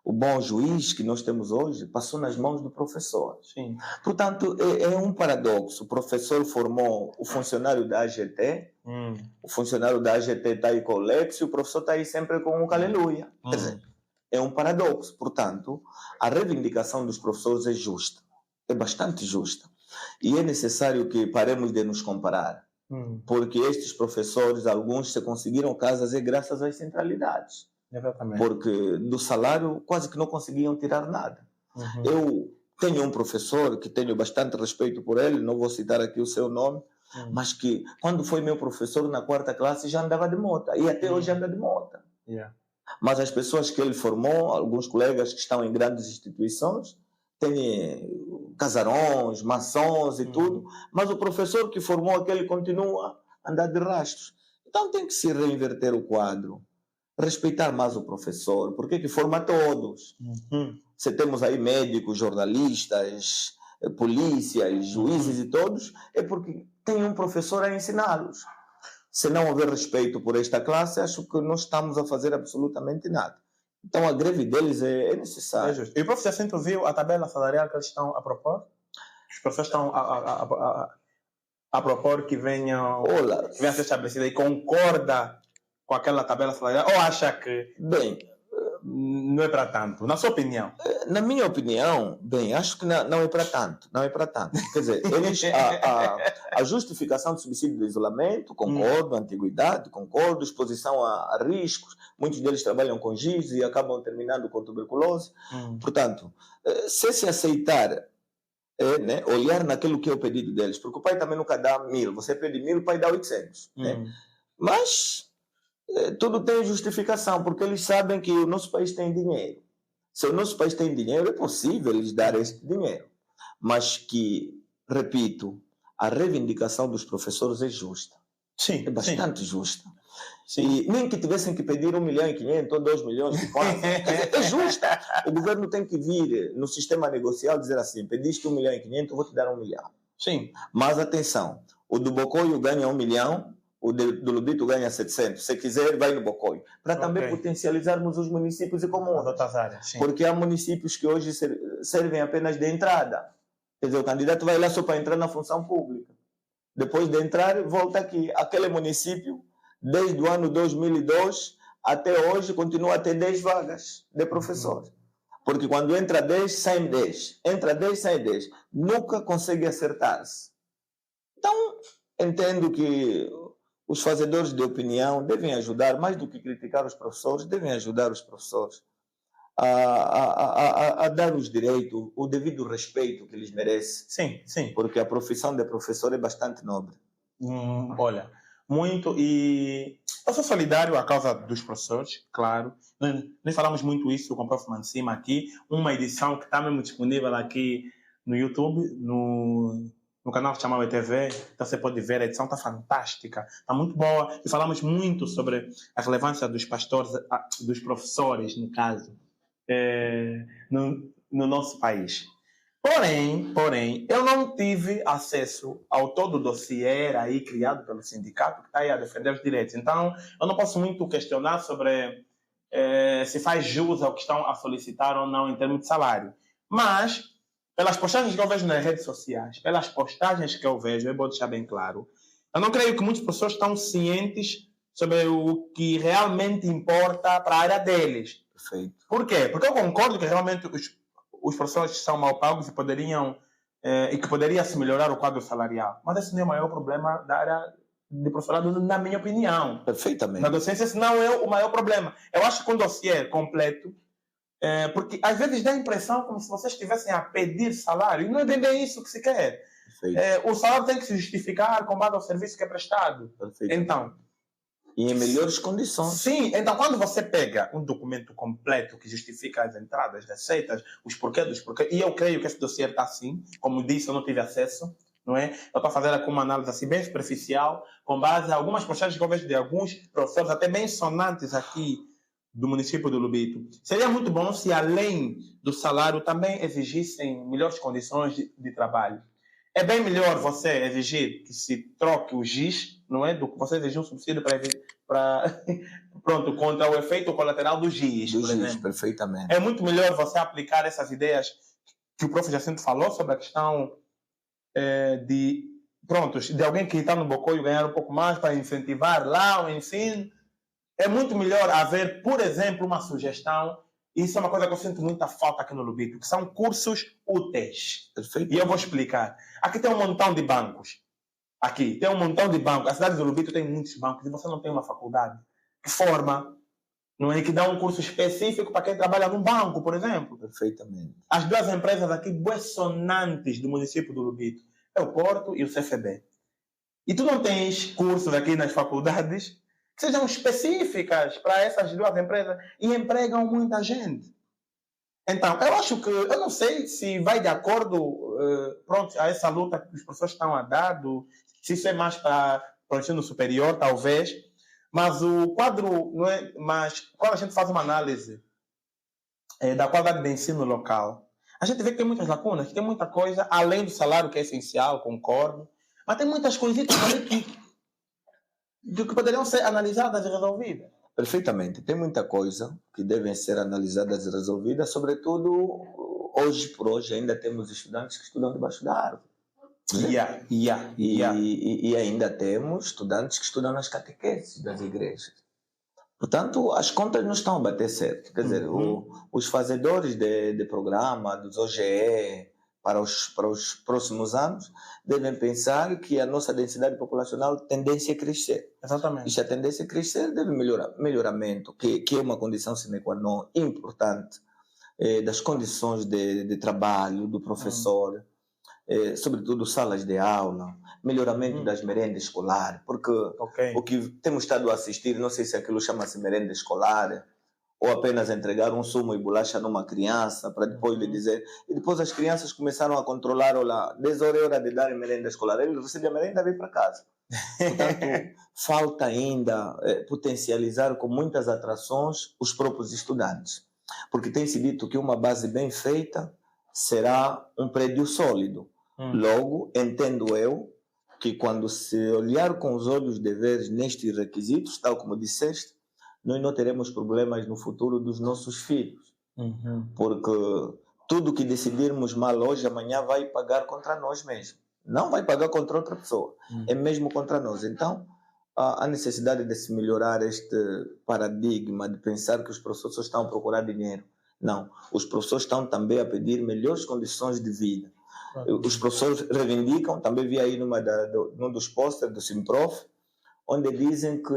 o bom juiz que nós temos hoje, passou nas mãos do professor. Sim. Portanto, é um paradoxo. O professor formou o funcionário da AGT, o funcionário da AGT está aí com o Lex e o professor está aí sempre com o Aleluia. Quer dizer, é um paradoxo. Portanto, a reivindicação dos professores é justa, é bastante justa. E é necessário que paremos de nos comparar. Porque estes professores, alguns se conseguiram casas graças às centralidades. Exatamente. Porque do salário quase que não conseguiam tirar nada. Eu tenho um professor que tenho bastante respeito por ele, não vou citar aqui o seu nome, mas que quando foi meu professor na 4ª classe já andava de moto e até hoje anda de moto. Mas as pessoas que ele formou, alguns colegas que estão em grandes instituições, têm casarões, maçons e tudo, mas o professor que formou aquele continua a andar de rastros. Então tem que se reinverter o quadro, respeitar mais o professor, porque que forma todos. Se temos aí médicos, jornalistas, polícias, juízes e todos, é porque tem um professor a ensiná-los. Se não houver respeito por esta classe, acho que não estamos a fazer absolutamente nada. Então a greve deles é necessária. É justo. E o professor Jacinto viu a tabela salarial que eles estão a propor? Os professores estão a propor que venha a ser estabelecida e concorda com aquela tabela salarial? Ou acha que não é para tanto? Na sua opinião? Na minha opinião, acho que não é para tanto. Não é para tanto. Quer dizer, a justificação do subsídio de isolamento, concordo, antiguidade, concordo, exposição a riscos. Muitos deles trabalham com giz e acabam terminando com tuberculose. Portanto, se aceitar, olhar naquilo que é o pedido deles, porque o pai também nunca dá 1.000. Você pede 1.000, o pai dá 800. Mas tudo tem justificação, porque eles sabem que o nosso país tem dinheiro. Se o nosso país tem dinheiro, é possível eles dar este dinheiro. Mas que, repito, a reivindicação dos professores é justa. Sim, é bastante justa. Sim. E nem que tivessem que pedir 1.500.000 ou 2 milhões de quase. É justa. O governo tem que vir no sistema negocial e dizer assim: pediste 1.500.000, eu vou te dar 1 milhão. Sim. Mas atenção, o do Bocoio ganha 1 milhão, o do Lubito ganha 700. Se quiser, vai no Bocoio. Para também potencializarmos os municípios e comuns. As outras áreas, sim. Porque há municípios que hoje servem apenas de entrada. Quer dizer, o candidato vai lá só para entrar na função pública. Depois de entrar, volta aqui. Aquele município, desde o ano 2002 até hoje, continua a ter 10 vagas de professores. Porque quando entra 10, saem 10. Entra 10, sai 10. Nunca consegue acertar-se. Então, entendo que os fazedores de opinião devem ajudar, mais do que criticar os professores, devem ajudar os professores a dar os direitos, o devido respeito que eles merecem. Sim, sim. Porque a profissão de professor é bastante nobre. Olha, muito. E eu sou solidário à causa dos professores, claro. Nós falamos muito isso com o Prof. Mancima aqui. Uma edição que está mesmo disponível aqui no YouTube, no canal chamado ETV. Então você pode ver, a edição está fantástica, está muito boa. E falamos muito sobre a relevância dos pastores, dos professores, no caso, no nosso país. Porém, eu não tive acesso ao todo o dossiê aí criado pelo sindicato que está aí a defender os direitos. Então, eu não posso muito questionar sobre se faz jus ao que estão a solicitar ou não em termos de salário. Mas, pelas postagens que eu vejo nas redes sociais, pelas postagens que eu vejo, eu vou deixar bem claro, eu não creio que muitas pessoas estão cientes sobre o que realmente importa para a área deles. Perfeito. Por quê? Porque eu concordo que realmente os professores são mal pagos e que poderia se melhorar o quadro salarial. Mas esse não é o maior problema da área de professorado, na minha opinião. Perfeitamente. Na docência, esse não é o maior problema. Eu acho que um dossiê completo, porque às vezes dá a impressão como se vocês estivessem a pedir salário, e não é bem isso que se quer. O salário tem que se justificar com base ao serviço que é prestado. Então, e em melhores condições. Sim, então quando você pega um documento completo que justifica as entradas, receitas, os porquês dos porquês, e eu creio que esse dossiê está assim, como disse, eu não tive acesso, não é? Eu estou a fazer aqui uma análise assim bem superficial, com base em algumas postagens que eu vejo de alguns professores, até bem sonantes aqui do município do Lubito. Seria muito bom se, além do salário, também exigissem melhores condições de trabalho. É bem melhor você exigir que se troque o giz, não é? Do que você exigir um subsídio pronto, contra o efeito colateral do giz, por exemplo. Perfeitamente. É muito melhor você aplicar essas ideias que o prof. Jacinto falou sobre a questão de alguém que está no bocoio ganhar um pouco mais para incentivar lá o ensino. É muito melhor haver, por exemplo, uma sugestão. Isso é uma coisa que eu sinto muita falta aqui no Lubito, que são cursos úteis. Perfeito. E eu vou explicar. Aqui tem um montão de bancos. Aqui tem um montão de bancos. A cidade do Lubito tem muitos bancos e você não tem uma faculdade que forma, não é? Que dá um curso específico para quem trabalha num banco, por exemplo. Perfeitamente. As duas empresas aqui, bué sonantes do município do Lubito, é o Porto e o CFB. E tu não tens cursos aqui nas faculdades que sejam específicas para essas duas empresas e empregam muita gente. Então, eu acho que, eu não sei se vai de acordo a essa luta que os professores estão a dar, se isso é mais para o ensino superior, talvez, mas o quadro, não é, mas quando a gente faz uma análise da qualidade de ensino local, a gente vê que tem muitas lacunas, que tem muita coisa, além do salário que é essencial, concordo, mas tem muitas coisitas ali que poderiam ser analisadas e resolvidas. Perfeitamente. Tem muita coisa que devem ser analisadas e resolvidas, sobretudo, hoje por hoje, ainda temos estudantes que estudam debaixo da árvore. E ainda temos estudantes que estudam nas catequeses das igrejas. Portanto, as contas não estão a bater certo. Quer dizer, os fazedores de programa, dos OGE, para os próximos anos, devem pensar que a nossa densidade populacional tendência a crescer. Exatamente. E se a tendência a crescer, deve melhoramento, que é uma condição sine qua non importante das condições de trabalho do professor, sobretudo salas de aula, melhoramento das merendas escolares, porque o que temos estado a assistir, não sei se aquilo chama-se merenda escolar, ou apenas entregar um sumo e bolacha numa criança para depois lhe dizer. E depois as crianças começaram a controlar, olha, 10 horas é hora de dar merenda escolar. Ele recebe a merenda e vem para casa. Portanto, falta ainda potencializar com muitas atrações os próprios estudantes. Porque tem-se dito que uma base bem feita será um prédio sólido. Logo, entendo eu que quando se olhar com os olhos de ver nestes requisitos, tal como disseste, nós não teremos problemas no futuro dos nossos filhos. Porque tudo que decidirmos mal hoje, amanhã vai pagar contra nós mesmos. Não vai pagar contra outra pessoa. É mesmo contra nós. Então, há necessidade de se melhorar este paradigma de pensar que os professores estão a procurar dinheiro. Não. Os professores estão também a pedir melhores condições de vida. Os professores reivindicam, também vi aí num dos posters do Simprof, onde dizem que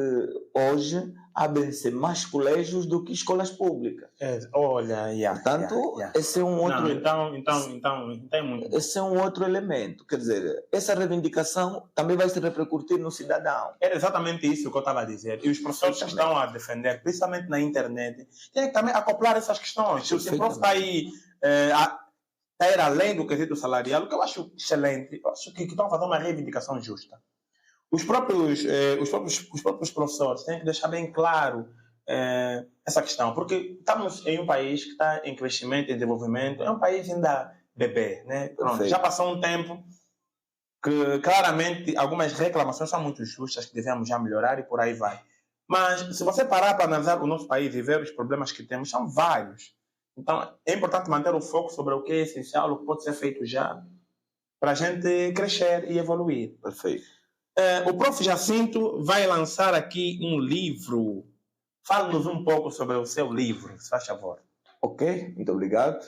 hoje abrem-se mais colégios do que escolas públicas. Olha, portanto, esse é um outro. Não, então tem muito. Esse é um outro elemento. Quer dizer, essa reivindicação também vai se repercutir no cidadão. Era exatamente isso que eu estava a dizer. E os professores que estão a defender, principalmente na internet, têm que também acoplar essas questões. Se o Simprof está aí a ir além do quesito salarial, o que eu acho excelente, eu acho que estão a fazer uma reivindicação justa. Os próprios professores têm que deixar bem claro essa questão, porque estamos em um país que está em crescimento e desenvolvimento, é um país ainda bebê, né? Pronto, já passou um tempo que claramente algumas reclamações são muito justas, que devemos já melhorar e por aí vai. Mas se você parar para analisar o nosso país e ver os problemas que temos, são vários. Então é importante manter o foco sobre o que é essencial, o que pode ser feito já, para a gente crescer e evoluir. Perfeito. O Prof. Jacinto vai lançar aqui um livro. Fale-nos um pouco sobre o seu livro, se faz favor. Ok, muito obrigado.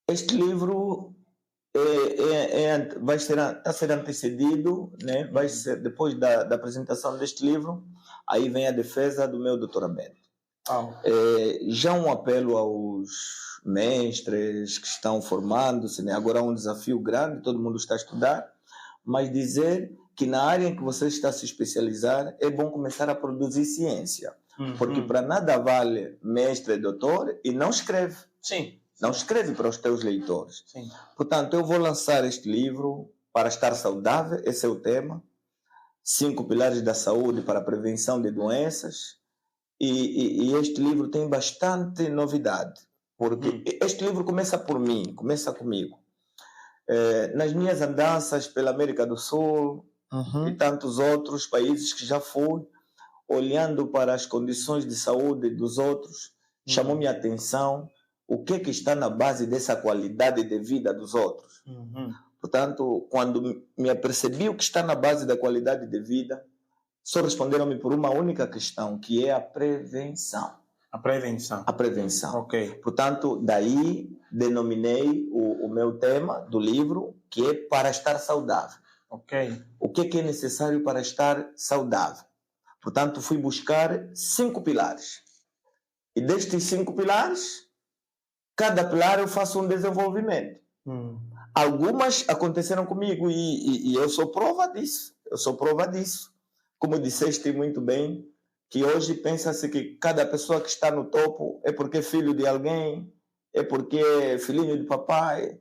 Este livro está a ser antecedido, né? Vai ser, depois da apresentação deste livro, aí vem a defesa do meu doutoramento. Já um apelo aos mestres que estão formando-se, né? Agora é um desafio grande, todo mundo está a estudar, mas dizer que na área em que você está a se especializar é bom começar a produzir ciência. Porque para nada vale mestre e doutor e não escreve. Sim. Não escreve para os teus leitores. Sim. Portanto, eu vou lançar este livro para estar saudável, esse é o tema. 5 pilares da saúde para a prevenção de doenças. E este livro tem bastante novidade. Porque este livro começa por mim, começa comigo. Nas minhas andanças pela América do Sul e tantos outros países que já fui, olhando para as condições de saúde dos outros, chamou minha atenção o que está na base dessa qualidade de vida dos outros. Portanto, quando me apercebi o que está na base da qualidade de vida, só responderam-me por uma única questão, que é a prevenção. A prevenção. A prevenção. Ok. Portanto, daí denominei o meu tema do livro, que é para estar saudável. Ok. O que é necessário para estar saudável? Portanto, fui buscar 5 pilares. E destes 5 pilares, cada pilar eu faço um desenvolvimento. Algumas aconteceram comigo e eu sou prova disso. Eu sou prova disso. Como disseste muito bem, que hoje pensa-se que cada pessoa que está no topo é porque é filho de alguém, é porque é filhinho de papai,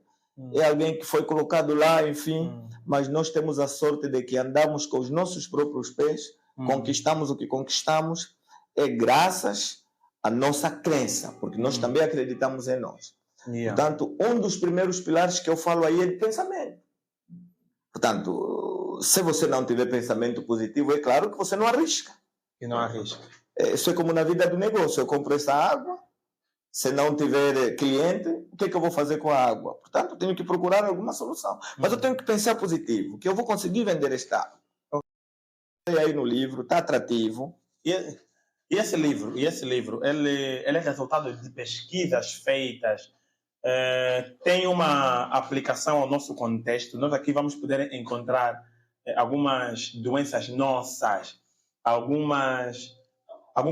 é alguém que foi colocado lá, enfim. Mas nós temos a sorte de que andamos com os nossos próprios pés, conquistamos o que conquistamos, é graças à nossa crença, porque nós também acreditamos em nós. Portanto, um dos primeiros pilares que eu falo aí é de pensamento. Portanto, se você não tiver pensamento positivo, é claro que você não arrisca. E não arrisca. Isso é como na vida do negócio. Eu compro essa água, se não tiver cliente, o que eu vou fazer com a água? Portanto, eu tenho que procurar alguma solução. Mas eu tenho que pensar positivo, que eu vou conseguir vender esta água. Aí no livro, está atrativo. E esse livro, ele é resultado de pesquisas feitas, tem uma aplicação ao nosso contexto. Nós aqui vamos poder encontrar algumas doenças nossas, algum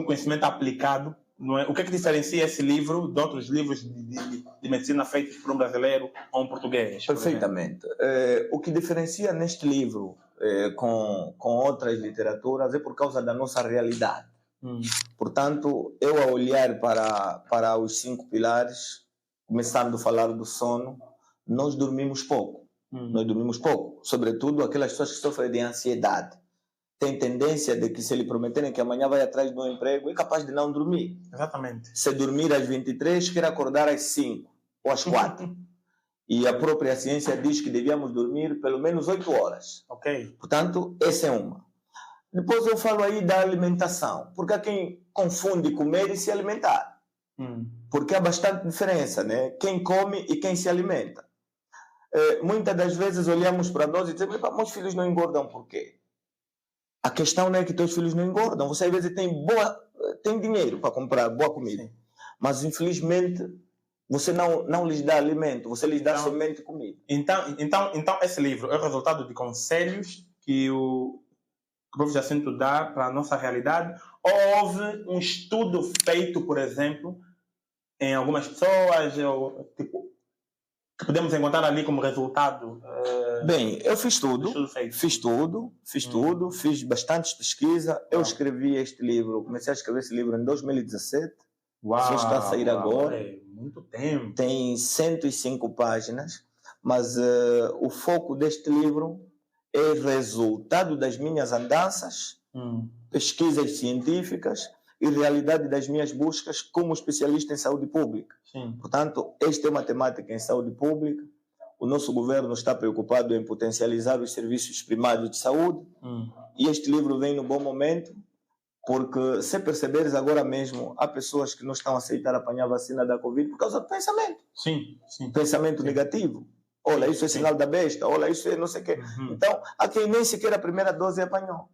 conhecimento aplicado. Não é? O que diferencia esse livro de outros livros de medicina feitos por um brasileiro ou um português? Perfeitamente. O que diferencia neste livro com outras literaturas é por causa da nossa realidade. Portanto, eu a olhar para os 5 pilares, começando a falar do sono, nós dormimos pouco. Nós dormimos pouco. Sobretudo aquelas pessoas que sofrem de ansiedade. Tem tendência de que se lhe prometerem que amanhã vai atrás de um emprego, é capaz de não dormir. Exatamente. Se dormir às 23, quer acordar às 5 ou às 4. E a própria ciência diz que devíamos dormir pelo menos 8 horas. Ok. Portanto, essa é uma. Depois eu falo aí da alimentação, porque há quem confunde comer e se alimentar. Porque há bastante diferença, né? Quem come e quem se alimenta. Muitas das vezes olhamos para nós e dizemos, meus filhos não engordam por quê? A questão não é que teus filhos não engordam. Você às vezes tem dinheiro para comprar boa comida. Sim. mas infelizmente você não lhes dá alimento, você lhes dá somente comida. Então esse livro é o resultado de conselhos que o Prof. Jacinto dá para a nossa realidade? Ou houve um estudo feito, por exemplo, em algumas pessoas, ou, tipo, que podemos encontrar ali como resultado? Bem, eu fiz tudo, fiz bastante pesquisa. Eu escrevi este livro, comecei a escrever esse livro em 2017. Só está a sair agora. É muito tempo. Tem 105 páginas, mas o foco deste livro é resultado das minhas andanças, pesquisas científicas e realidade das minhas buscas como especialista em saúde pública. Sim. Portanto, esta é uma temática em saúde pública. O nosso governo está preocupado em potencializar os serviços primários de saúde. E este livro vem no bom momento, porque, se perceberes agora mesmo, há pessoas que não estão a aceitar apanhar a vacina da Covid por causa do pensamento. Sim. Pensamento negativo. Olha, isso é sinal da besta. Olha, isso é não sei o quê. Então, há quem nem sequer a primeira dose apanhou.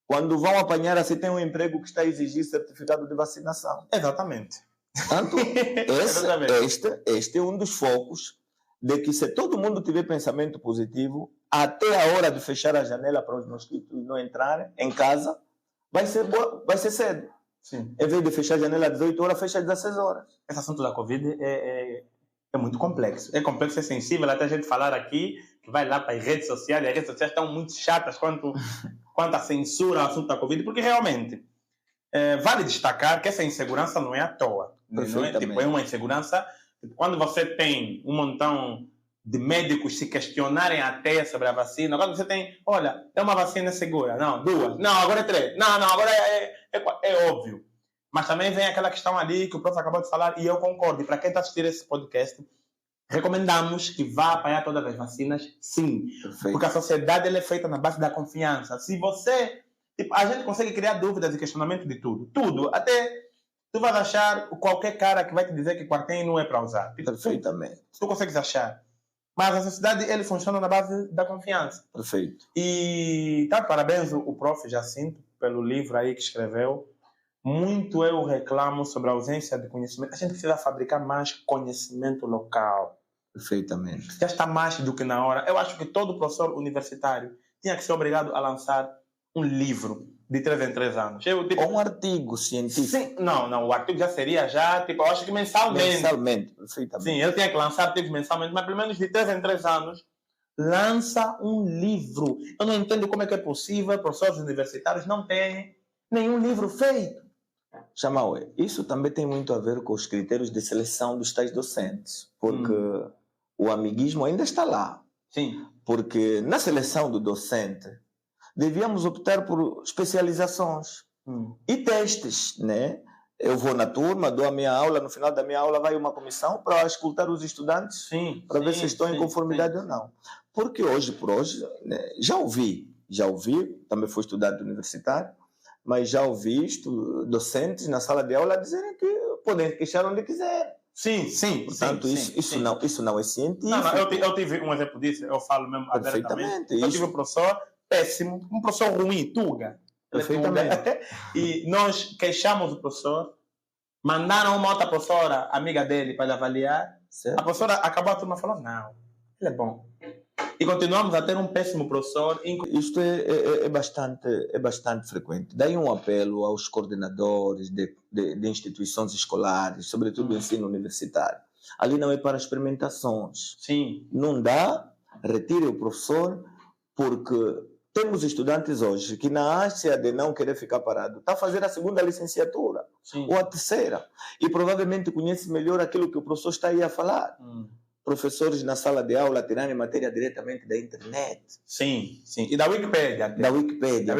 Quando vão apanhar, assim, tem um emprego que está a exigir certificado de vacinação. Exatamente. Portanto, este é um dos focos de que, se todo mundo tiver pensamento positivo, até a hora de fechar a janela para os mosquitos não entrarem em casa, vai ser cedo. Sim. Em vez de fechar a janela às 18 horas, fecha às 16 horas. Esse assunto da Covid é muito complexo. É complexo, é sensível. Até a gente falar aqui, que vai lá para as redes sociais, e as redes sociais estão muito chatas quanto à censura ao assunto da Covid, porque realmente vale destacar que essa insegurança não é à toa. Não é? Tipo, é uma insegurança. Quando você tem um montão de médicos se questionarem até sobre a vacina, quando você tem, olha, é uma vacina segura, não, 2, não, agora é 3, não, agora é óbvio. Mas também vem aquela questão ali que o professor acabou de falar, e eu concordo. E para quem está assistindo esse podcast, recomendamos que vá apanhar todas as vacinas, sim. Perfeito. Porque a sociedade ela é feita na base da confiança. Se você... Tipo, a gente consegue criar dúvidas e questionamento de tudo. Tudo. Até tu vais achar qualquer cara que vai te dizer que quartinho não é para usar. Tipo, Perfeitamente. Tu consegues achar. Mas a sociedade, ele funciona na base da confiança. Perfeito. E tá, parabéns o prof. Jacinto pelo livro aí que escreveu. Muito eu reclamo sobre a ausência de conhecimento. A gente precisa fabricar mais conhecimento local. Perfeitamente. Já está mais do que na hora. Eu acho que todo professor universitário tinha que ser obrigado a lançar um livro de 3 em 3 anos. Ou um artigo científico. Sim, não, o artigo já seria tipo, eu acho que mensalmente. Mensalmente, perfeitamente. Sim, ele tinha que lançar artigos mensalmente, mas pelo menos de 3 em 3 anos, lança um livro. Eu não entendo como é que é possível professores universitários não terem nenhum livro feito. Chamaue, isso também tem muito a ver com os critérios de seleção dos tais docentes, porque o amiguismo ainda está lá. Sim. Porque na seleção do docente, devíamos optar por especializações e testes, né? Eu vou na turma, dou a minha aula, no final da minha aula vai uma comissão para escutar os estudantes, para ver se estão em conformidade ou não. Porque hoje por hoje, né, já ouvi, também fui estudante universitário, mas já ouvi docentes na sala de aula dizerem que podem queixar onde quiser. Sim. Portanto, isso não é científico. Não, eu tive um exemplo disso, eu falo mesmo abertamente. Eu tive um professor péssimo, um professor ruim, Tuga. Perfeitamente. E nós queixamos o professor, mandaram uma outra professora, amiga dele, para avaliar. Certo. A professora acabou a turma e falou, não, ele é bom. E continuamos a ter um péssimo professor. Isto é bastante frequente. Daí um apelo aos coordenadores de instituições escolares, sobretudo do ensino universitário. Ali não é para experimentações. Sim. Não dá, retire o professor, porque temos estudantes hoje que, na ânsia de não querer ficar parado, está a fazer a 2ª licenciatura, ou a 3ª, e provavelmente conhece melhor aquilo que o professor está aí a falar. Professores na sala de aula tirarem matéria diretamente da internet. Sim. E da Wikipédia. Da Wikipédia.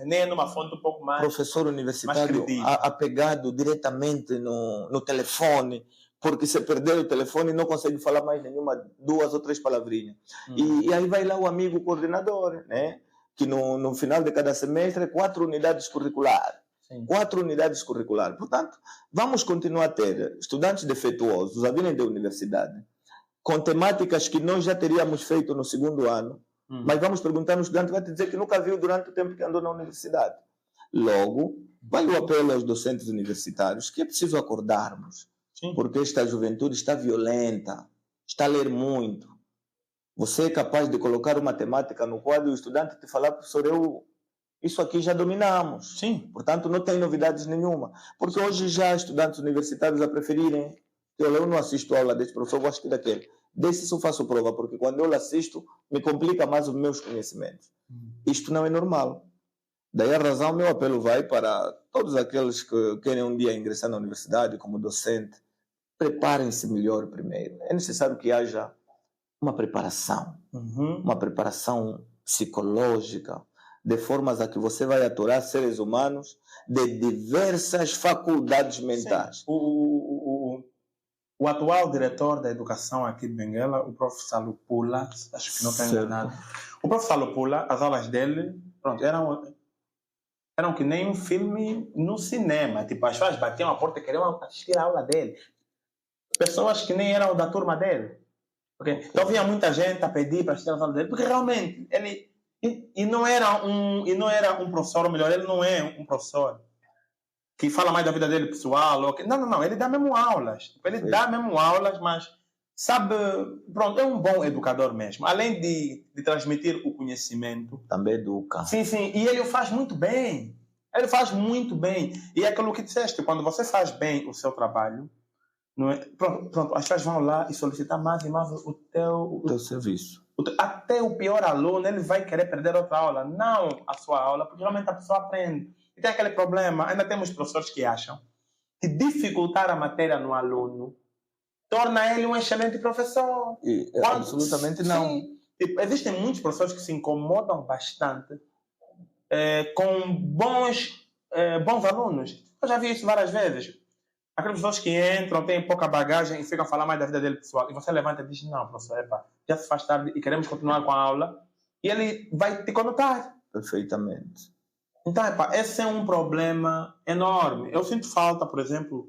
Nem é numa fonte um pouco mais. Professor universitário apegado diretamente no telefone, porque se perder o telefone não consegue falar mais nenhuma, 2 ou 3 palavrinhas. E aí vai lá o amigo coordenador, né? Que no final de cada semestre 4 unidades curriculares. 4 unidades curriculares. Portanto, vamos continuar a ter estudantes defeituosos a virem da universidade, com temáticas que nós já teríamos feito no 2º ano, mas vamos perguntar no estudante, vai te dizer que nunca viu durante o tempo que andou na universidade. Logo, vai o apelo aos docentes universitários que é preciso acordarmos, porque esta juventude está violenta, está a ler muito. Você é capaz de colocar uma temática no quadro e o estudante te falar, professor, isso aqui já dominamos. Sim. Portanto, não tem novidades nenhuma. Porque hoje já há estudantes universitários a preferirem que eu não assisto a aula deste professor, vou assistir daquele. Desse eu faço prova, porque quando eu assisto, me complica mais os meus conhecimentos. Isto não é normal. Daí a razão, meu apelo vai para todos aqueles que querem um dia ingressar na universidade como docente. Preparem-se melhor primeiro. É necessário que haja uma preparação psicológica, de formas a que você vai aturar seres humanos de diversas faculdades mentais. O atual diretor da educação aqui de Benguela, o prof. Salupula, acho que não tenho enganado. O prof. Salupula, as aulas dele, pronto, eram que nem um filme no cinema. Tipo, as pessoas batiam a porta e queriam assistir a aula dele. Pessoas que nem eram da turma dele. Okay? Então vinha muita gente a pedir para assistir a aula dele, porque realmente ele... E não era um professor, ou melhor, ele não é um professor que fala mais da vida dele pessoal. Não, ele dá mesmo aulas. Ele dá mesmo aulas, mas sabe, pronto, é um bom educador mesmo. Além de transmitir o conhecimento. Também educa. Sim, e ele o faz muito bem. Ele faz muito bem. E é aquilo que disseste, quando você faz bem o seu trabalho, não é? Pronto, as pessoas vão lá e solicitar mais e mais o teu serviço. Até o pior aluno, ele vai querer perder outra aula, não a sua aula, porque realmente a pessoa aprende. E tem aquele problema, ainda temos professores que acham que dificultar a matéria no aluno torna ele um excelente professor. Absolutamente não. Sim, tipo, existem muitos professores que se incomodam bastante com bons alunos. Eu já vi isso várias vezes. Aquelas pessoas que entram, têm pouca bagagem e ficam a falar mais da vida dele pessoal. E você levanta e diz, não, professor, já se faz tarde e queremos continuar com a aula. E ele vai te conotar. Perfeitamente. Então, esse é um problema enorme. Eu sinto falta, por exemplo,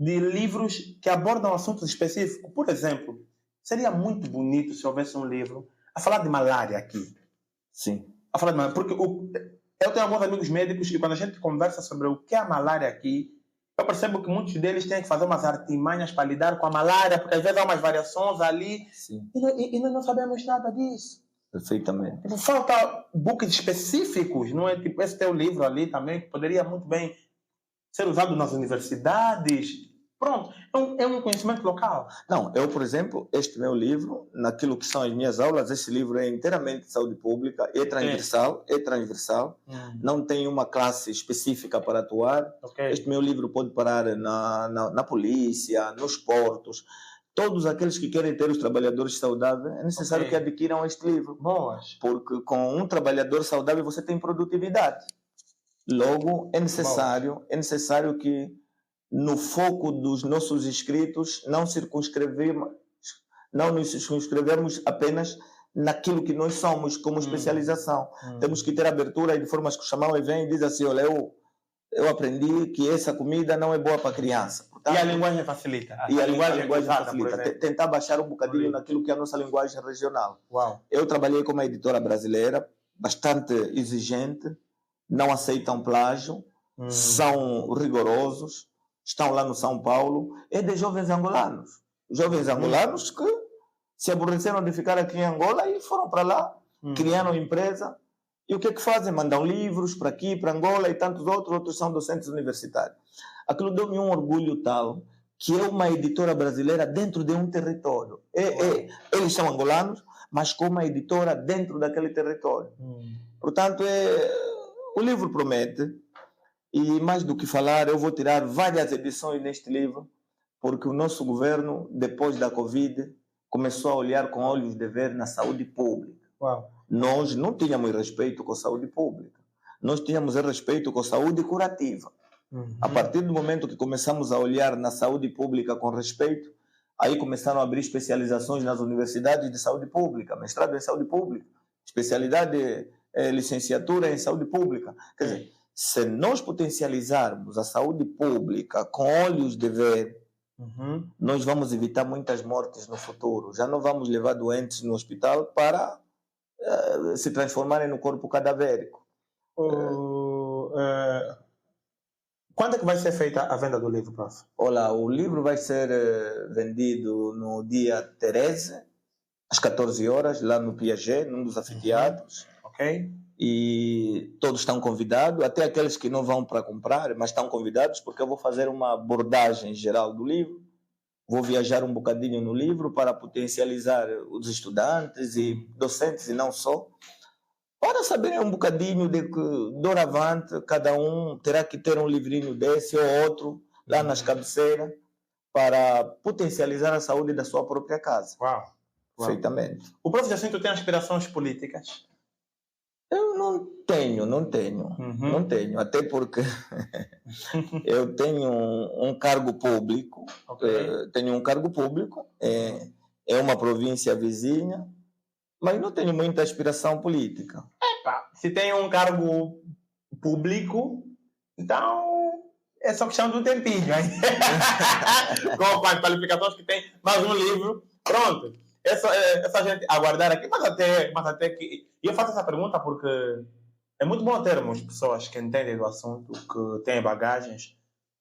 de livros que abordam assuntos específicos. Por exemplo, seria muito bonito se houvesse um livro a falar de malária aqui. Sim. A falar de malária. Porque eu tenho alguns amigos médicos e quando a gente conversa sobre o que é a malária aqui, eu percebo que muitos deles têm que fazer umas artimanhas para lidar com a malária, porque às vezes há umas variações ali. Sim. E nós não sabemos nada disso. Perfeitamente. Tipo, falta books específicos, não é? Tipo, esse teu livro ali também, que poderia muito bem ser usado nas universidades. Pronto, é um conhecimento local. Não, eu, por exemplo, este meu livro, naquilo que são as minhas aulas, esse livro é inteiramente de saúde pública, é transversal, não tem uma classe específica para atuar. Este meu livro pode parar na polícia, nos portos. Todos aqueles que querem ter os trabalhadores saudáveis, é necessário que adquiram este livro. Boas. Porque com um trabalhador saudável você tem produtividade. Logo, é necessário que no foco dos nossos inscritos não nos circunscrevemos apenas naquilo que nós somos como especialização. Temos que ter abertura de formas que o chamam e vem e diz assim, olha, eu aprendi que essa comida não é boa para criança. Portanto, e a linguagem facilita. A linguagem facilita. Tentar baixar um bocadinho naquilo que é a nossa linguagem regional. Uau. Eu trabalhei com uma editora brasileira, bastante exigente, não aceitam plágio, são rigorosos, estão lá no São Paulo, é de jovens angolanos. Jovens angolanos que se aborreceram de ficar aqui em Angola e foram para lá, criaram empresa. E o que é que fazem? Mandam livros para aqui, para Angola e tantos outros são docentes universitários. Aquilo deu-me um orgulho tal que é uma editora brasileira dentro de um território. Eles são angolanos, mas com uma editora dentro daquele território. Portanto, o livro promete. E mais do que falar, eu vou tirar várias edições neste livro, porque o nosso governo, depois da Covid, começou a olhar com olhos de ver na saúde pública. Uau. Nós não tínhamos respeito com a saúde pública. Nós tínhamos respeito com a saúde curativa. A partir do momento que começamos a olhar na saúde pública com respeito, aí começaram a abrir especializações nas universidades de saúde pública, mestrado em saúde pública, especialidade, licenciatura em saúde pública. Quer dizer, se nós potencializarmos a saúde pública com olhos de ver, nós vamos evitar muitas mortes no futuro. Já não vamos levar doentes no hospital para se transformarem no corpo cadavérico. quando é que vai ser feita a venda do livro, prof? Olha, o livro vai ser vendido no dia 13, às 14 horas, lá no Piaget, num dos anfiteatros. Ok? E todos estão convidados, até aqueles que não vão para comprar, mas estão convidados, porque eu vou fazer uma abordagem geral do livro. Vou viajar um bocadinho no livro para potencializar os estudantes e docentes, e não só, para saberem um bocadinho de que, doravante, cada um terá que ter um livrinho desse ou outro lá nas cabeceiras para potencializar a saúde da sua própria casa. Uau! Perfeitamente. O prof. Jacinto tem aspirações políticas? Eu não tenho. Não tenho, até porque eu tenho um cargo público, é uma província vizinha, mas não tenho muita aspiração política. Se tem um cargo público, então é só questão do tempinho, hein? Com as qualificações que tem, mais um livro, pronto. É só a gente aguardar aqui, mas até que... E eu faço essa pergunta porque é muito bom termos pessoas que entendem do assunto, que têm bagagens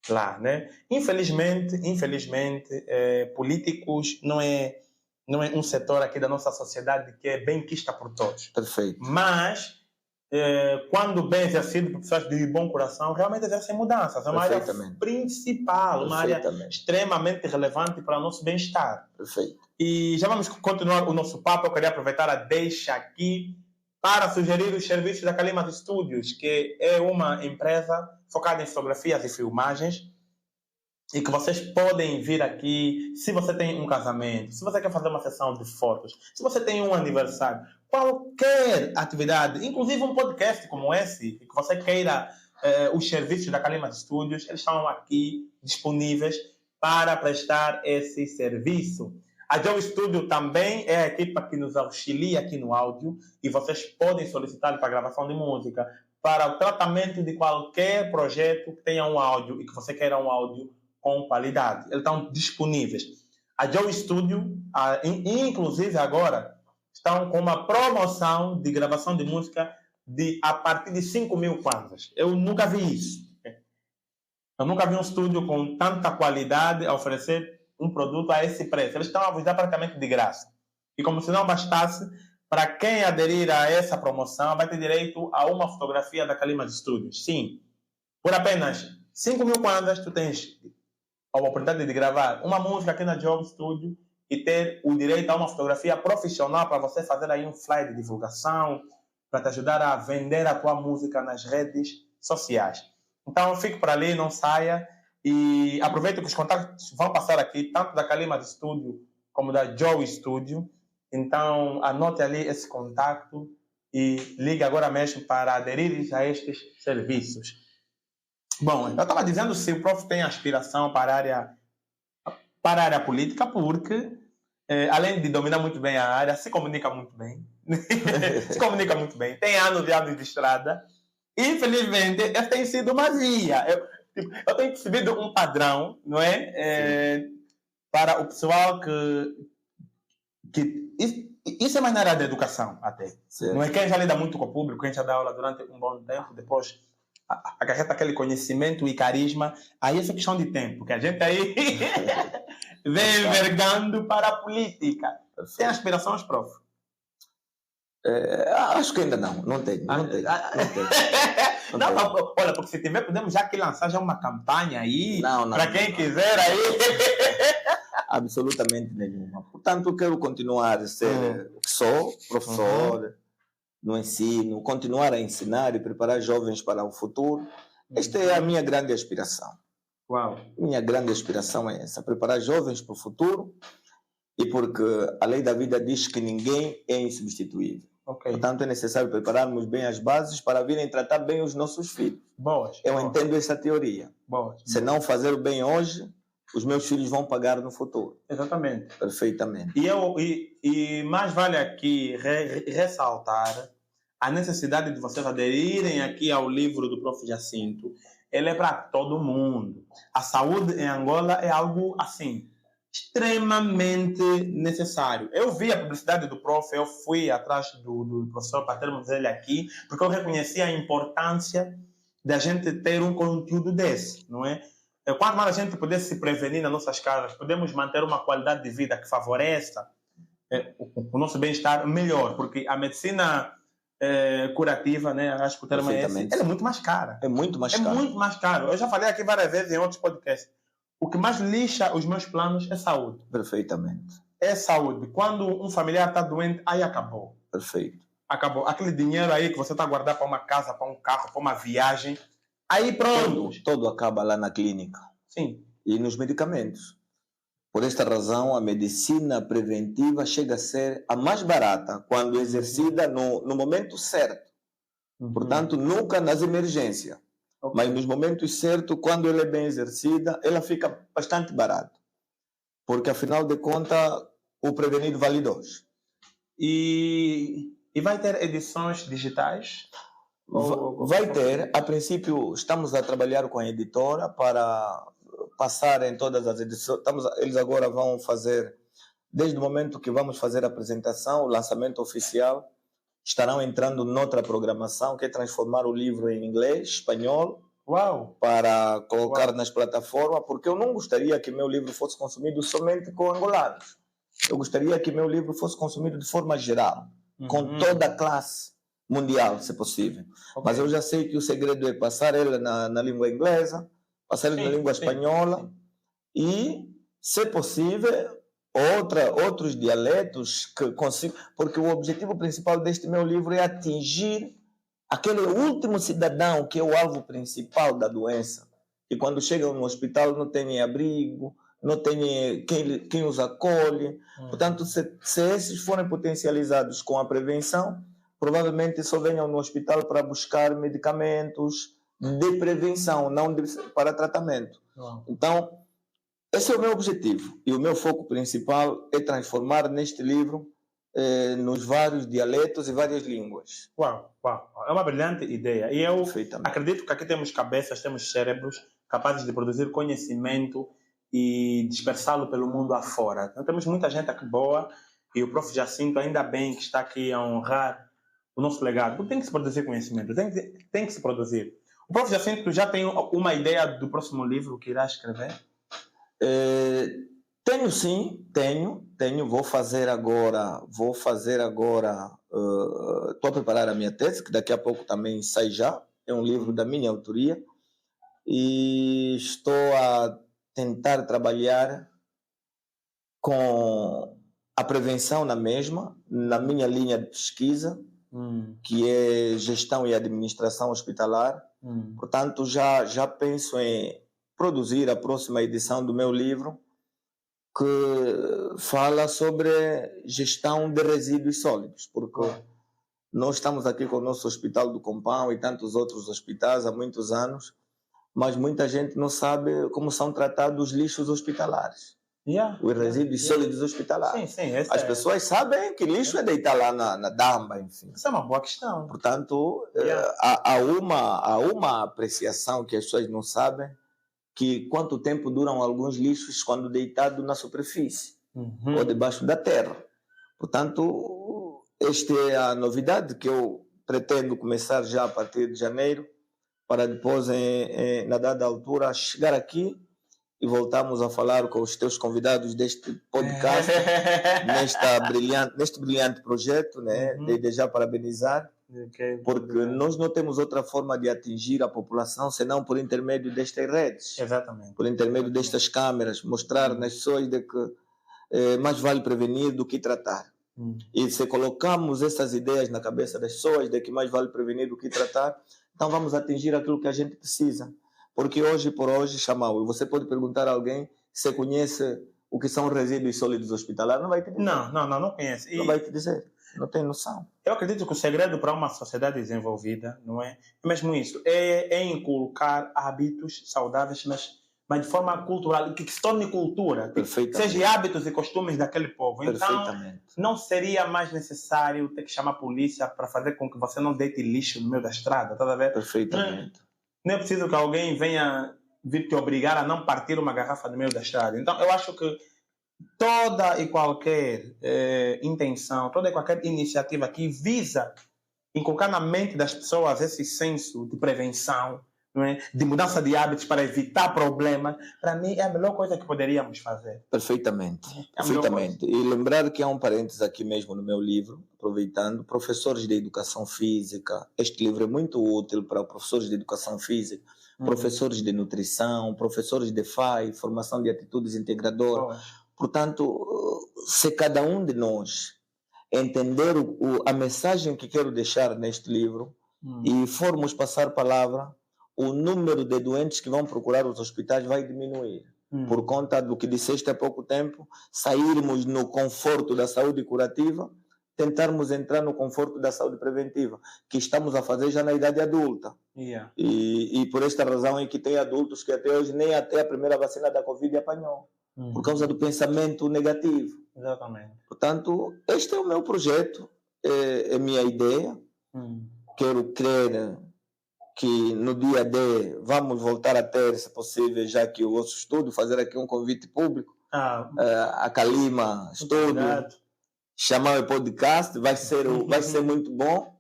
lá, né? Infelizmente, políticos não é um setor aqui da nossa sociedade que é bem quista por todos. Perfeito. Mas, quando bem exercido por pessoas de bom coração, realmente exercem mudanças. É uma área principal, uma área extremamente relevante para o nosso bem-estar. Perfeito. E já vamos continuar o nosso papo. Eu queria aproveitar a deixa aqui para sugerir os serviços da Calima Studios, que é uma empresa focada em fotografias e filmagens, e que vocês podem vir aqui se você tem um casamento, se você quer fazer uma sessão de fotos, se você tem um aniversário, qualquer atividade, inclusive um podcast como esse, que você queira os serviços da Calima Studios, eles estão aqui disponíveis para prestar esse serviço. A Joe Studio também é a equipa que nos auxilia aqui no áudio, e vocês podem solicitar para a gravação de música, para o tratamento de qualquer projeto que tenha um áudio e que você queira um áudio com qualidade. Eles estão disponíveis. A Joe Studio, inclusive agora, estão com uma promoção de gravação de música a partir de 5.000 kwanzas. Eu nunca vi isso. Eu nunca vi um estúdio com tanta qualidade a oferecer um produto a esse preço. Eles estão a vos dar praticamente de graça. E como se não bastasse, para quem aderir a essa promoção, vai ter direito a uma fotografia da Calima Studios. Sim, por apenas 5.000 kwanzas, tu tens a oportunidade de gravar uma música aqui na Job Studio e ter o direito a uma fotografia profissional para você fazer aí um flyer de divulgação, para te ajudar a vender a tua música nas redes sociais. Então, fique por ali, não saia. E aproveita que os contatos vão passar aqui, tanto da Calima Studio como da Joe Studio. Então, anote ali esse contato e ligue agora mesmo para aderir a estes serviços. Bom, eu estava dizendo se o prof tem aspiração para a área política, porque, além de dominar muito bem a área, se comunica muito bem. Tem anos de estrada. Infelizmente, essa tem sido uma via. Eu tenho percebido um padrão, não é? Para o pessoal que isso é mais na área da educação, até. Certo. Não é quem já lida muito com o público, quem já dá aula durante um bom tempo, depois acarreta aquele conhecimento e carisma. Aí essa questão de tempo, que a gente aí vem envergando para a política. Tem aspirações, prof? Acho que ainda não tenho. Olha, porque se tiver, podemos já aqui lançar já uma campanha aí, para quem quiser aí. Absolutamente nenhuma. Portanto, eu quero continuar a ser o que sou, professor no ensino, continuar a ensinar e preparar jovens para o futuro. Esta é a minha grande aspiração. Uau. Minha grande aspiração é essa, preparar jovens para o futuro, e porque a lei da vida diz que ninguém é insubstituível. Okay. Portanto, é necessário prepararmos bem as bases para virem tratar bem os nossos filhos. Eu entendo essa teoria. Se não fazer o bem hoje, os meus filhos vão pagar no futuro. Exatamente. Perfeitamente. E mais vale aqui ressaltar a necessidade de vocês aderirem aqui ao livro do Prof. Jacinto. Ele é para todo mundo. A saúde em Angola é algo assim extremamente necessário. Eu vi a publicidade do prof, eu fui atrás do professor para termos ele aqui, porque eu reconheci a importância da gente ter um conteúdo desse, não é? Quanto mais a gente puder se prevenir nas nossas casas, podemos manter uma qualidade de vida que favoreça o nosso bem-estar melhor, porque a medicina curativa, né, acho que o termo é esse, ela é muito mais cara. É muito mais caro. É muito mais caro. Eu já falei aqui várias vezes em outros podcasts. O que mais lixa os meus planos é saúde. Perfeitamente. É saúde. Quando um familiar está doente, aí acabou. Perfeito. Acabou. Aquele dinheiro aí que você está guardando para uma casa, para um carro, para uma viagem, aí pronto. Todo acaba lá na clínica. Sim. E nos medicamentos. Por esta razão, a medicina preventiva chega a ser a mais barata quando exercida no momento certo. Portanto, nunca nas emergências. Okay. Mas nos momentos certos, quando ela é bem exercida, ela fica bastante barata. Porque, afinal de contas, o prevenido vale 2. E vai ter edições digitais? Vai ter. A princípio, estamos a trabalhar com a editora para passar em todas as edições. Eles agora vão fazer, desde o momento que vamos fazer a apresentação, o lançamento oficial, estarão entrando noutra programação, que é transformar o livro em inglês, espanhol, para colocar nas plataformas, porque eu não gostaria que meu livro fosse consumido somente com angolanos. Eu gostaria que meu livro fosse consumido de forma geral, com toda a classe mundial, se possível. Okay. Mas eu já sei que o segredo é passar ele na língua inglesa, passar ele na língua espanhola e, se possível, outros dialetos que consigo, porque o objetivo principal deste meu livro é atingir aquele último cidadão que é o alvo principal da doença, que quando chegam no hospital não tem abrigo, não tem quem os acolhe. Portanto, se esses forem potencializados com a prevenção, provavelmente só venham no hospital para buscar medicamentos de prevenção, não para tratamento. Então, esse é o meu objetivo. E o meu foco principal é transformar neste livro nos vários dialetos e várias línguas. Uau. É uma brilhante ideia. E eu acredito que aqui temos cabeças, temos cérebros capazes de produzir conhecimento e dispersá-lo pelo mundo afora. Então, temos muita gente aqui boa e o Prof. Jacinto, ainda bem que está aqui a honrar o nosso legado. Porque tem que se produzir conhecimento, tem que se produzir. O Prof. Jacinto já tem uma ideia do próximo livro que irá escrever? Tenho sim, tenho. Vou fazer agora. Estou a preparar a minha tese, que daqui a pouco também sai já. É um livro da minha autoria. E estou a tentar trabalhar com a prevenção na mesma, na minha linha de pesquisa, que é gestão e administração hospitalar. Portanto, já penso em produzir a próxima edição do meu livro, que fala sobre gestão de resíduos sólidos, porque nós estamos aqui com o nosso Hospital do Compão e tantos outros hospitais há muitos anos, mas muita gente não sabe como são tratados os lixos hospitalares. Os resíduos sólidos hospitalares. Sim, as pessoas sabem que lixo é deitar lá na damba, enfim. Isso é uma boa questão. Portanto, há uma apreciação que as pessoas não sabem, que quanto tempo duram alguns lixos quando deitado na superfície ou debaixo da terra. Portanto, esta é a novidade que eu pretendo começar já a partir de janeiro, para depois, na dada altura, chegar aqui e voltarmos a falar com os teus convidados deste podcast, neste brilhante projeto, né? Desde já parabenizar, porque nós não temos outra forma de atingir a população senão por intermédio destas redes. Exatamente. Por intermédio destas câmeras, mostrar nas pessoas de que mais vale prevenir do que tratar. E se colocamos essas ideias na cabeça das pessoas de que mais vale prevenir do que tratar, então vamos atingir aquilo que a gente precisa. Porque hoje por hoje, Chamau, você pode perguntar a alguém se conhece o que são resíduos sólidos hospitalares, não vai te dizer. Não conhece. Não vai te dizer, não tem noção. Eu acredito que o segredo para uma sociedade desenvolvida, não é? É mesmo isso, é inculcar hábitos saudáveis, mas de forma cultural, que se torne cultura, que seja hábitos e costumes daquele povo. Então, não seria mais necessário ter que chamar a polícia para fazer com que você não deite lixo no meio da estrada, tá a ver? Perfeitamente. Não é preciso que alguém venha vir te obrigar a não partir uma garrafa no meio da estrada. Então, eu acho que toda e qualquer intenção, toda e qualquer iniciativa que visa inculcar na mente das pessoas esse senso de prevenção, não é? De mudança de hábitos para evitar problemas, para mim é a melhor coisa que poderíamos fazer. Perfeitamente, É a melhor perfeitamente. E lembrar que há um parênteses aqui mesmo no meu livro, aproveitando, professores de educação física. Este livro é muito útil para professores de educação física, professores de nutrição, professores de FAI, formação de atitudes integradoras. Portanto, se cada um de nós entender a mensagem que quero deixar neste livro e formos passar palavra, o número de doentes que vão procurar os hospitais vai diminuir. Por conta do que disseste há pouco tempo, sairmos no conforto da saúde curativa, tentarmos entrar no conforto da saúde preventiva, que estamos a fazer já na idade adulta. E por esta razão é que tem adultos que até hoje nem até a primeira vacina da Covid apanhou, por causa do pensamento negativo. Exatamente. Portanto, este é o meu projeto, é a minha ideia. Quero crer que no dia D vamos voltar a ter, se possível, já que o vosso estúdio, fazer aqui um convite público, a Calima Estúdio, chamar o podcast, vai ser muito bom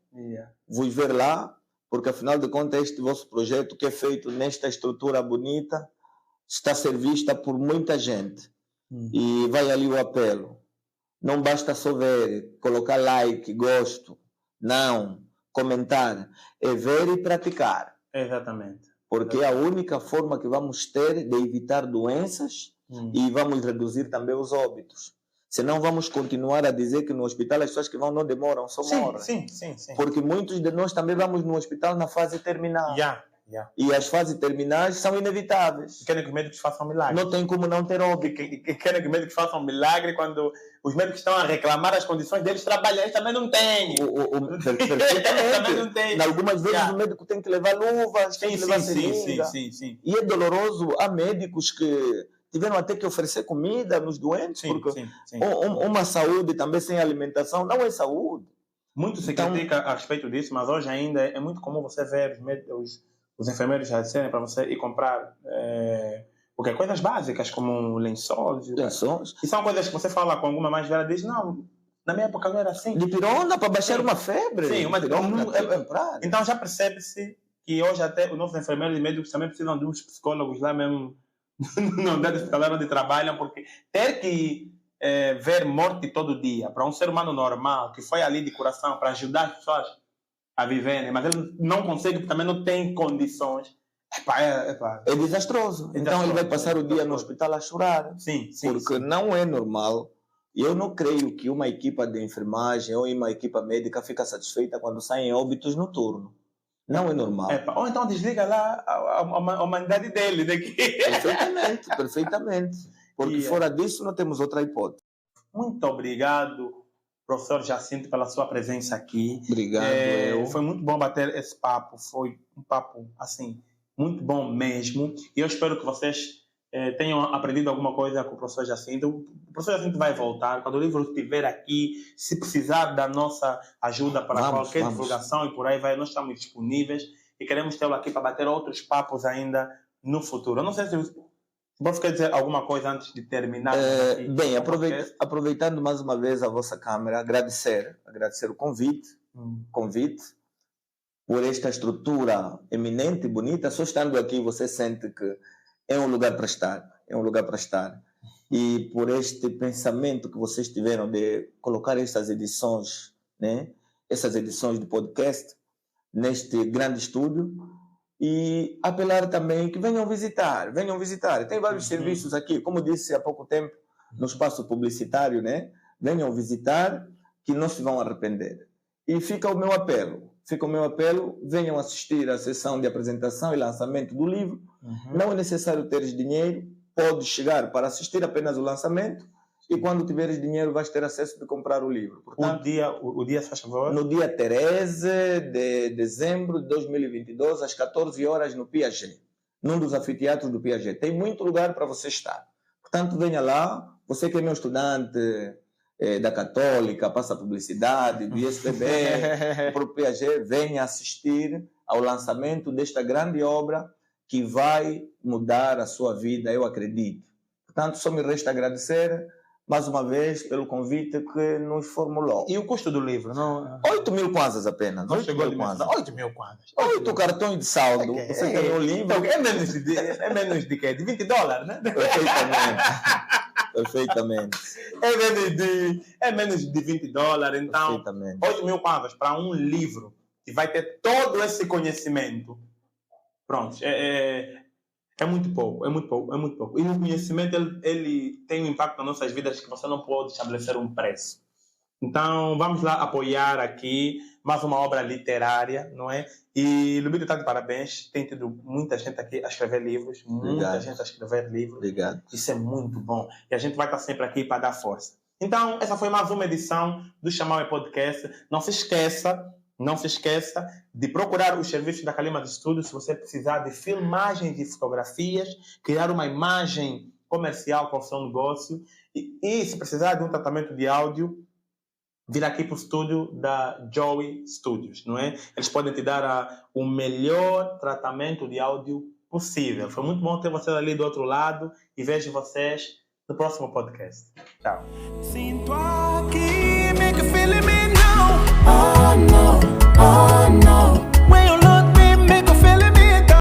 vos ver lá, porque afinal de contas este vosso projeto que é feito nesta estrutura bonita está a ser vista por muita gente. E vai ali o apelo. Não basta só ver, colocar like, gosto, não, comentar, é ver e praticar. Exatamente. Porque é a única forma que vamos ter de evitar doenças e vamos reduzir também os óbitos. Senão vamos continuar a dizer que no hospital as pessoas que vão não demoram, só morrem. Sim. Porque muitos de nós também vamos no hospital na fase terminal. E as fases terminais são inevitáveis. Querem que os médicos façam milagre. Não tem como não ter óbito. Querem que os médicos façam milagre quando os médicos estão a reclamar as condições deles trabalhar. Eles também não têm. Também não tem. Algumas vezes o médico tem que levar luvas, tem que levar seringa. Sim. E é doloroso. Há médicos que tiveram até que oferecer comida nos doentes, porque uma saúde também sem alimentação não é saúde. Muito se critica a respeito disso, mas hoje ainda é muito comum você ver os enfermeiros já disserem para você ir comprar coisas básicas como lençóis. E são coisas que você fala com alguma mais velha e diz, não, na minha época não era assim. Dipirona para baixar uma febre. Sim, então já percebe-se que hoje até os nossos enfermeiros e médicos também precisam de uns psicólogos lá mesmo, não deve ficar onde trabalham, porque ter que ver morte todo dia para um ser humano normal, que foi ali de coração para ajudar as pessoas a viver, mas ele não consegue, porque também não tem condições. É desastroso. Então ele vai passar o dia no hospital a chorar. Porque não é normal. E eu não creio que uma equipa de enfermagem ou uma equipa médica fica satisfeita quando saem óbitos no turno. Não é normal. Ou então desliga lá a humanidade dele daqui. Perfeitamente. Porque fora disso não temos outra hipótese. Muito obrigado, professor Jacinto, pela sua presença aqui. Obrigado. Foi muito bom bater esse papo. Foi um papo, assim, muito bom mesmo. E eu espero que vocês tenham aprendido alguma coisa com o professor Jacinto. O professor Jacinto vai voltar. Quando o livro estiver aqui, se precisar da nossa ajuda para qualquer divulgação e por aí vai, nós estamos disponíveis e queremos tê-lo aqui para bater outros papos ainda no futuro. Eu não sei se você quer dizer alguma coisa antes de terminar? Bem, aproveitando mais uma vez a vossa câmera, agradecer o convite por esta estrutura eminente e bonita. Só estando aqui você sente que é um lugar para estar. E por este pensamento que vocês tiveram de colocar essas edições, né? Essas edições do podcast neste grande estúdio. E apelar também que venham visitar. Tem vários serviços aqui, como disse há pouco tempo no espaço publicitário, né? Venham visitar que não se vão arrepender. E fica o meu apelo, venham assistir à sessão de apresentação e lançamento do livro. Não é necessário teres dinheiro, podes chegar para assistir apenas o lançamento e quando tiveres dinheiro vais ter acesso de comprar o livro. Portanto, o dia, faz favor? No dia 13 de dezembro de 2022, às 14 horas, no Piaget, num dos anfiteatros do Piaget. Tem muito lugar para você estar. Portanto, venha lá. Você que é meu estudante da Católica, passa publicidade, do ISPB, para o Piaget, venha assistir ao lançamento desta grande obra que vai mudar a sua vida, eu acredito. Portanto, só me resta agradecer mais uma vez, pelo convite que nos formulou. E o custo do livro? Não, 8.000 kwanzas apenas. não chegou a 8.000 kwanzas. 8.000 kwanzas. 8 cartões de saldo. Você ganhou o livro. Então, é menos de quê? De $20, né? Perfeitamente. É menos de $20. Então, Perfeitamente. 8.000 kwanzas para um livro que vai ter todo esse conhecimento. Pronto. É muito pouco. E o conhecimento, ele tem um impacto nas nossas vidas que você não pode estabelecer um preço. Então, vamos lá apoiar aqui mais uma obra literária, não é? E Lubito está de parabéns. Tem tido muita gente aqui a escrever livros. Muita gente a escrever livros. Obrigado. Isso é muito bom. E a gente vai estar sempre aqui para dar força. Então, essa foi mais uma edição do Chamame Podcast. Não se esqueça de procurar os serviços da Calima de Estúdio se você precisar de filmagens e fotografias, criar uma imagem comercial para o seu negócio e se precisar de um tratamento de áudio, vir aqui para o estúdio da Joey Studios, não é? Eles podem te dar o melhor tratamento de áudio possível. Foi muito bom ter vocês ali do outro lado e vejo vocês no próximo podcast. Tchau. Sinto aqui, make you feel me now. Oh no, oh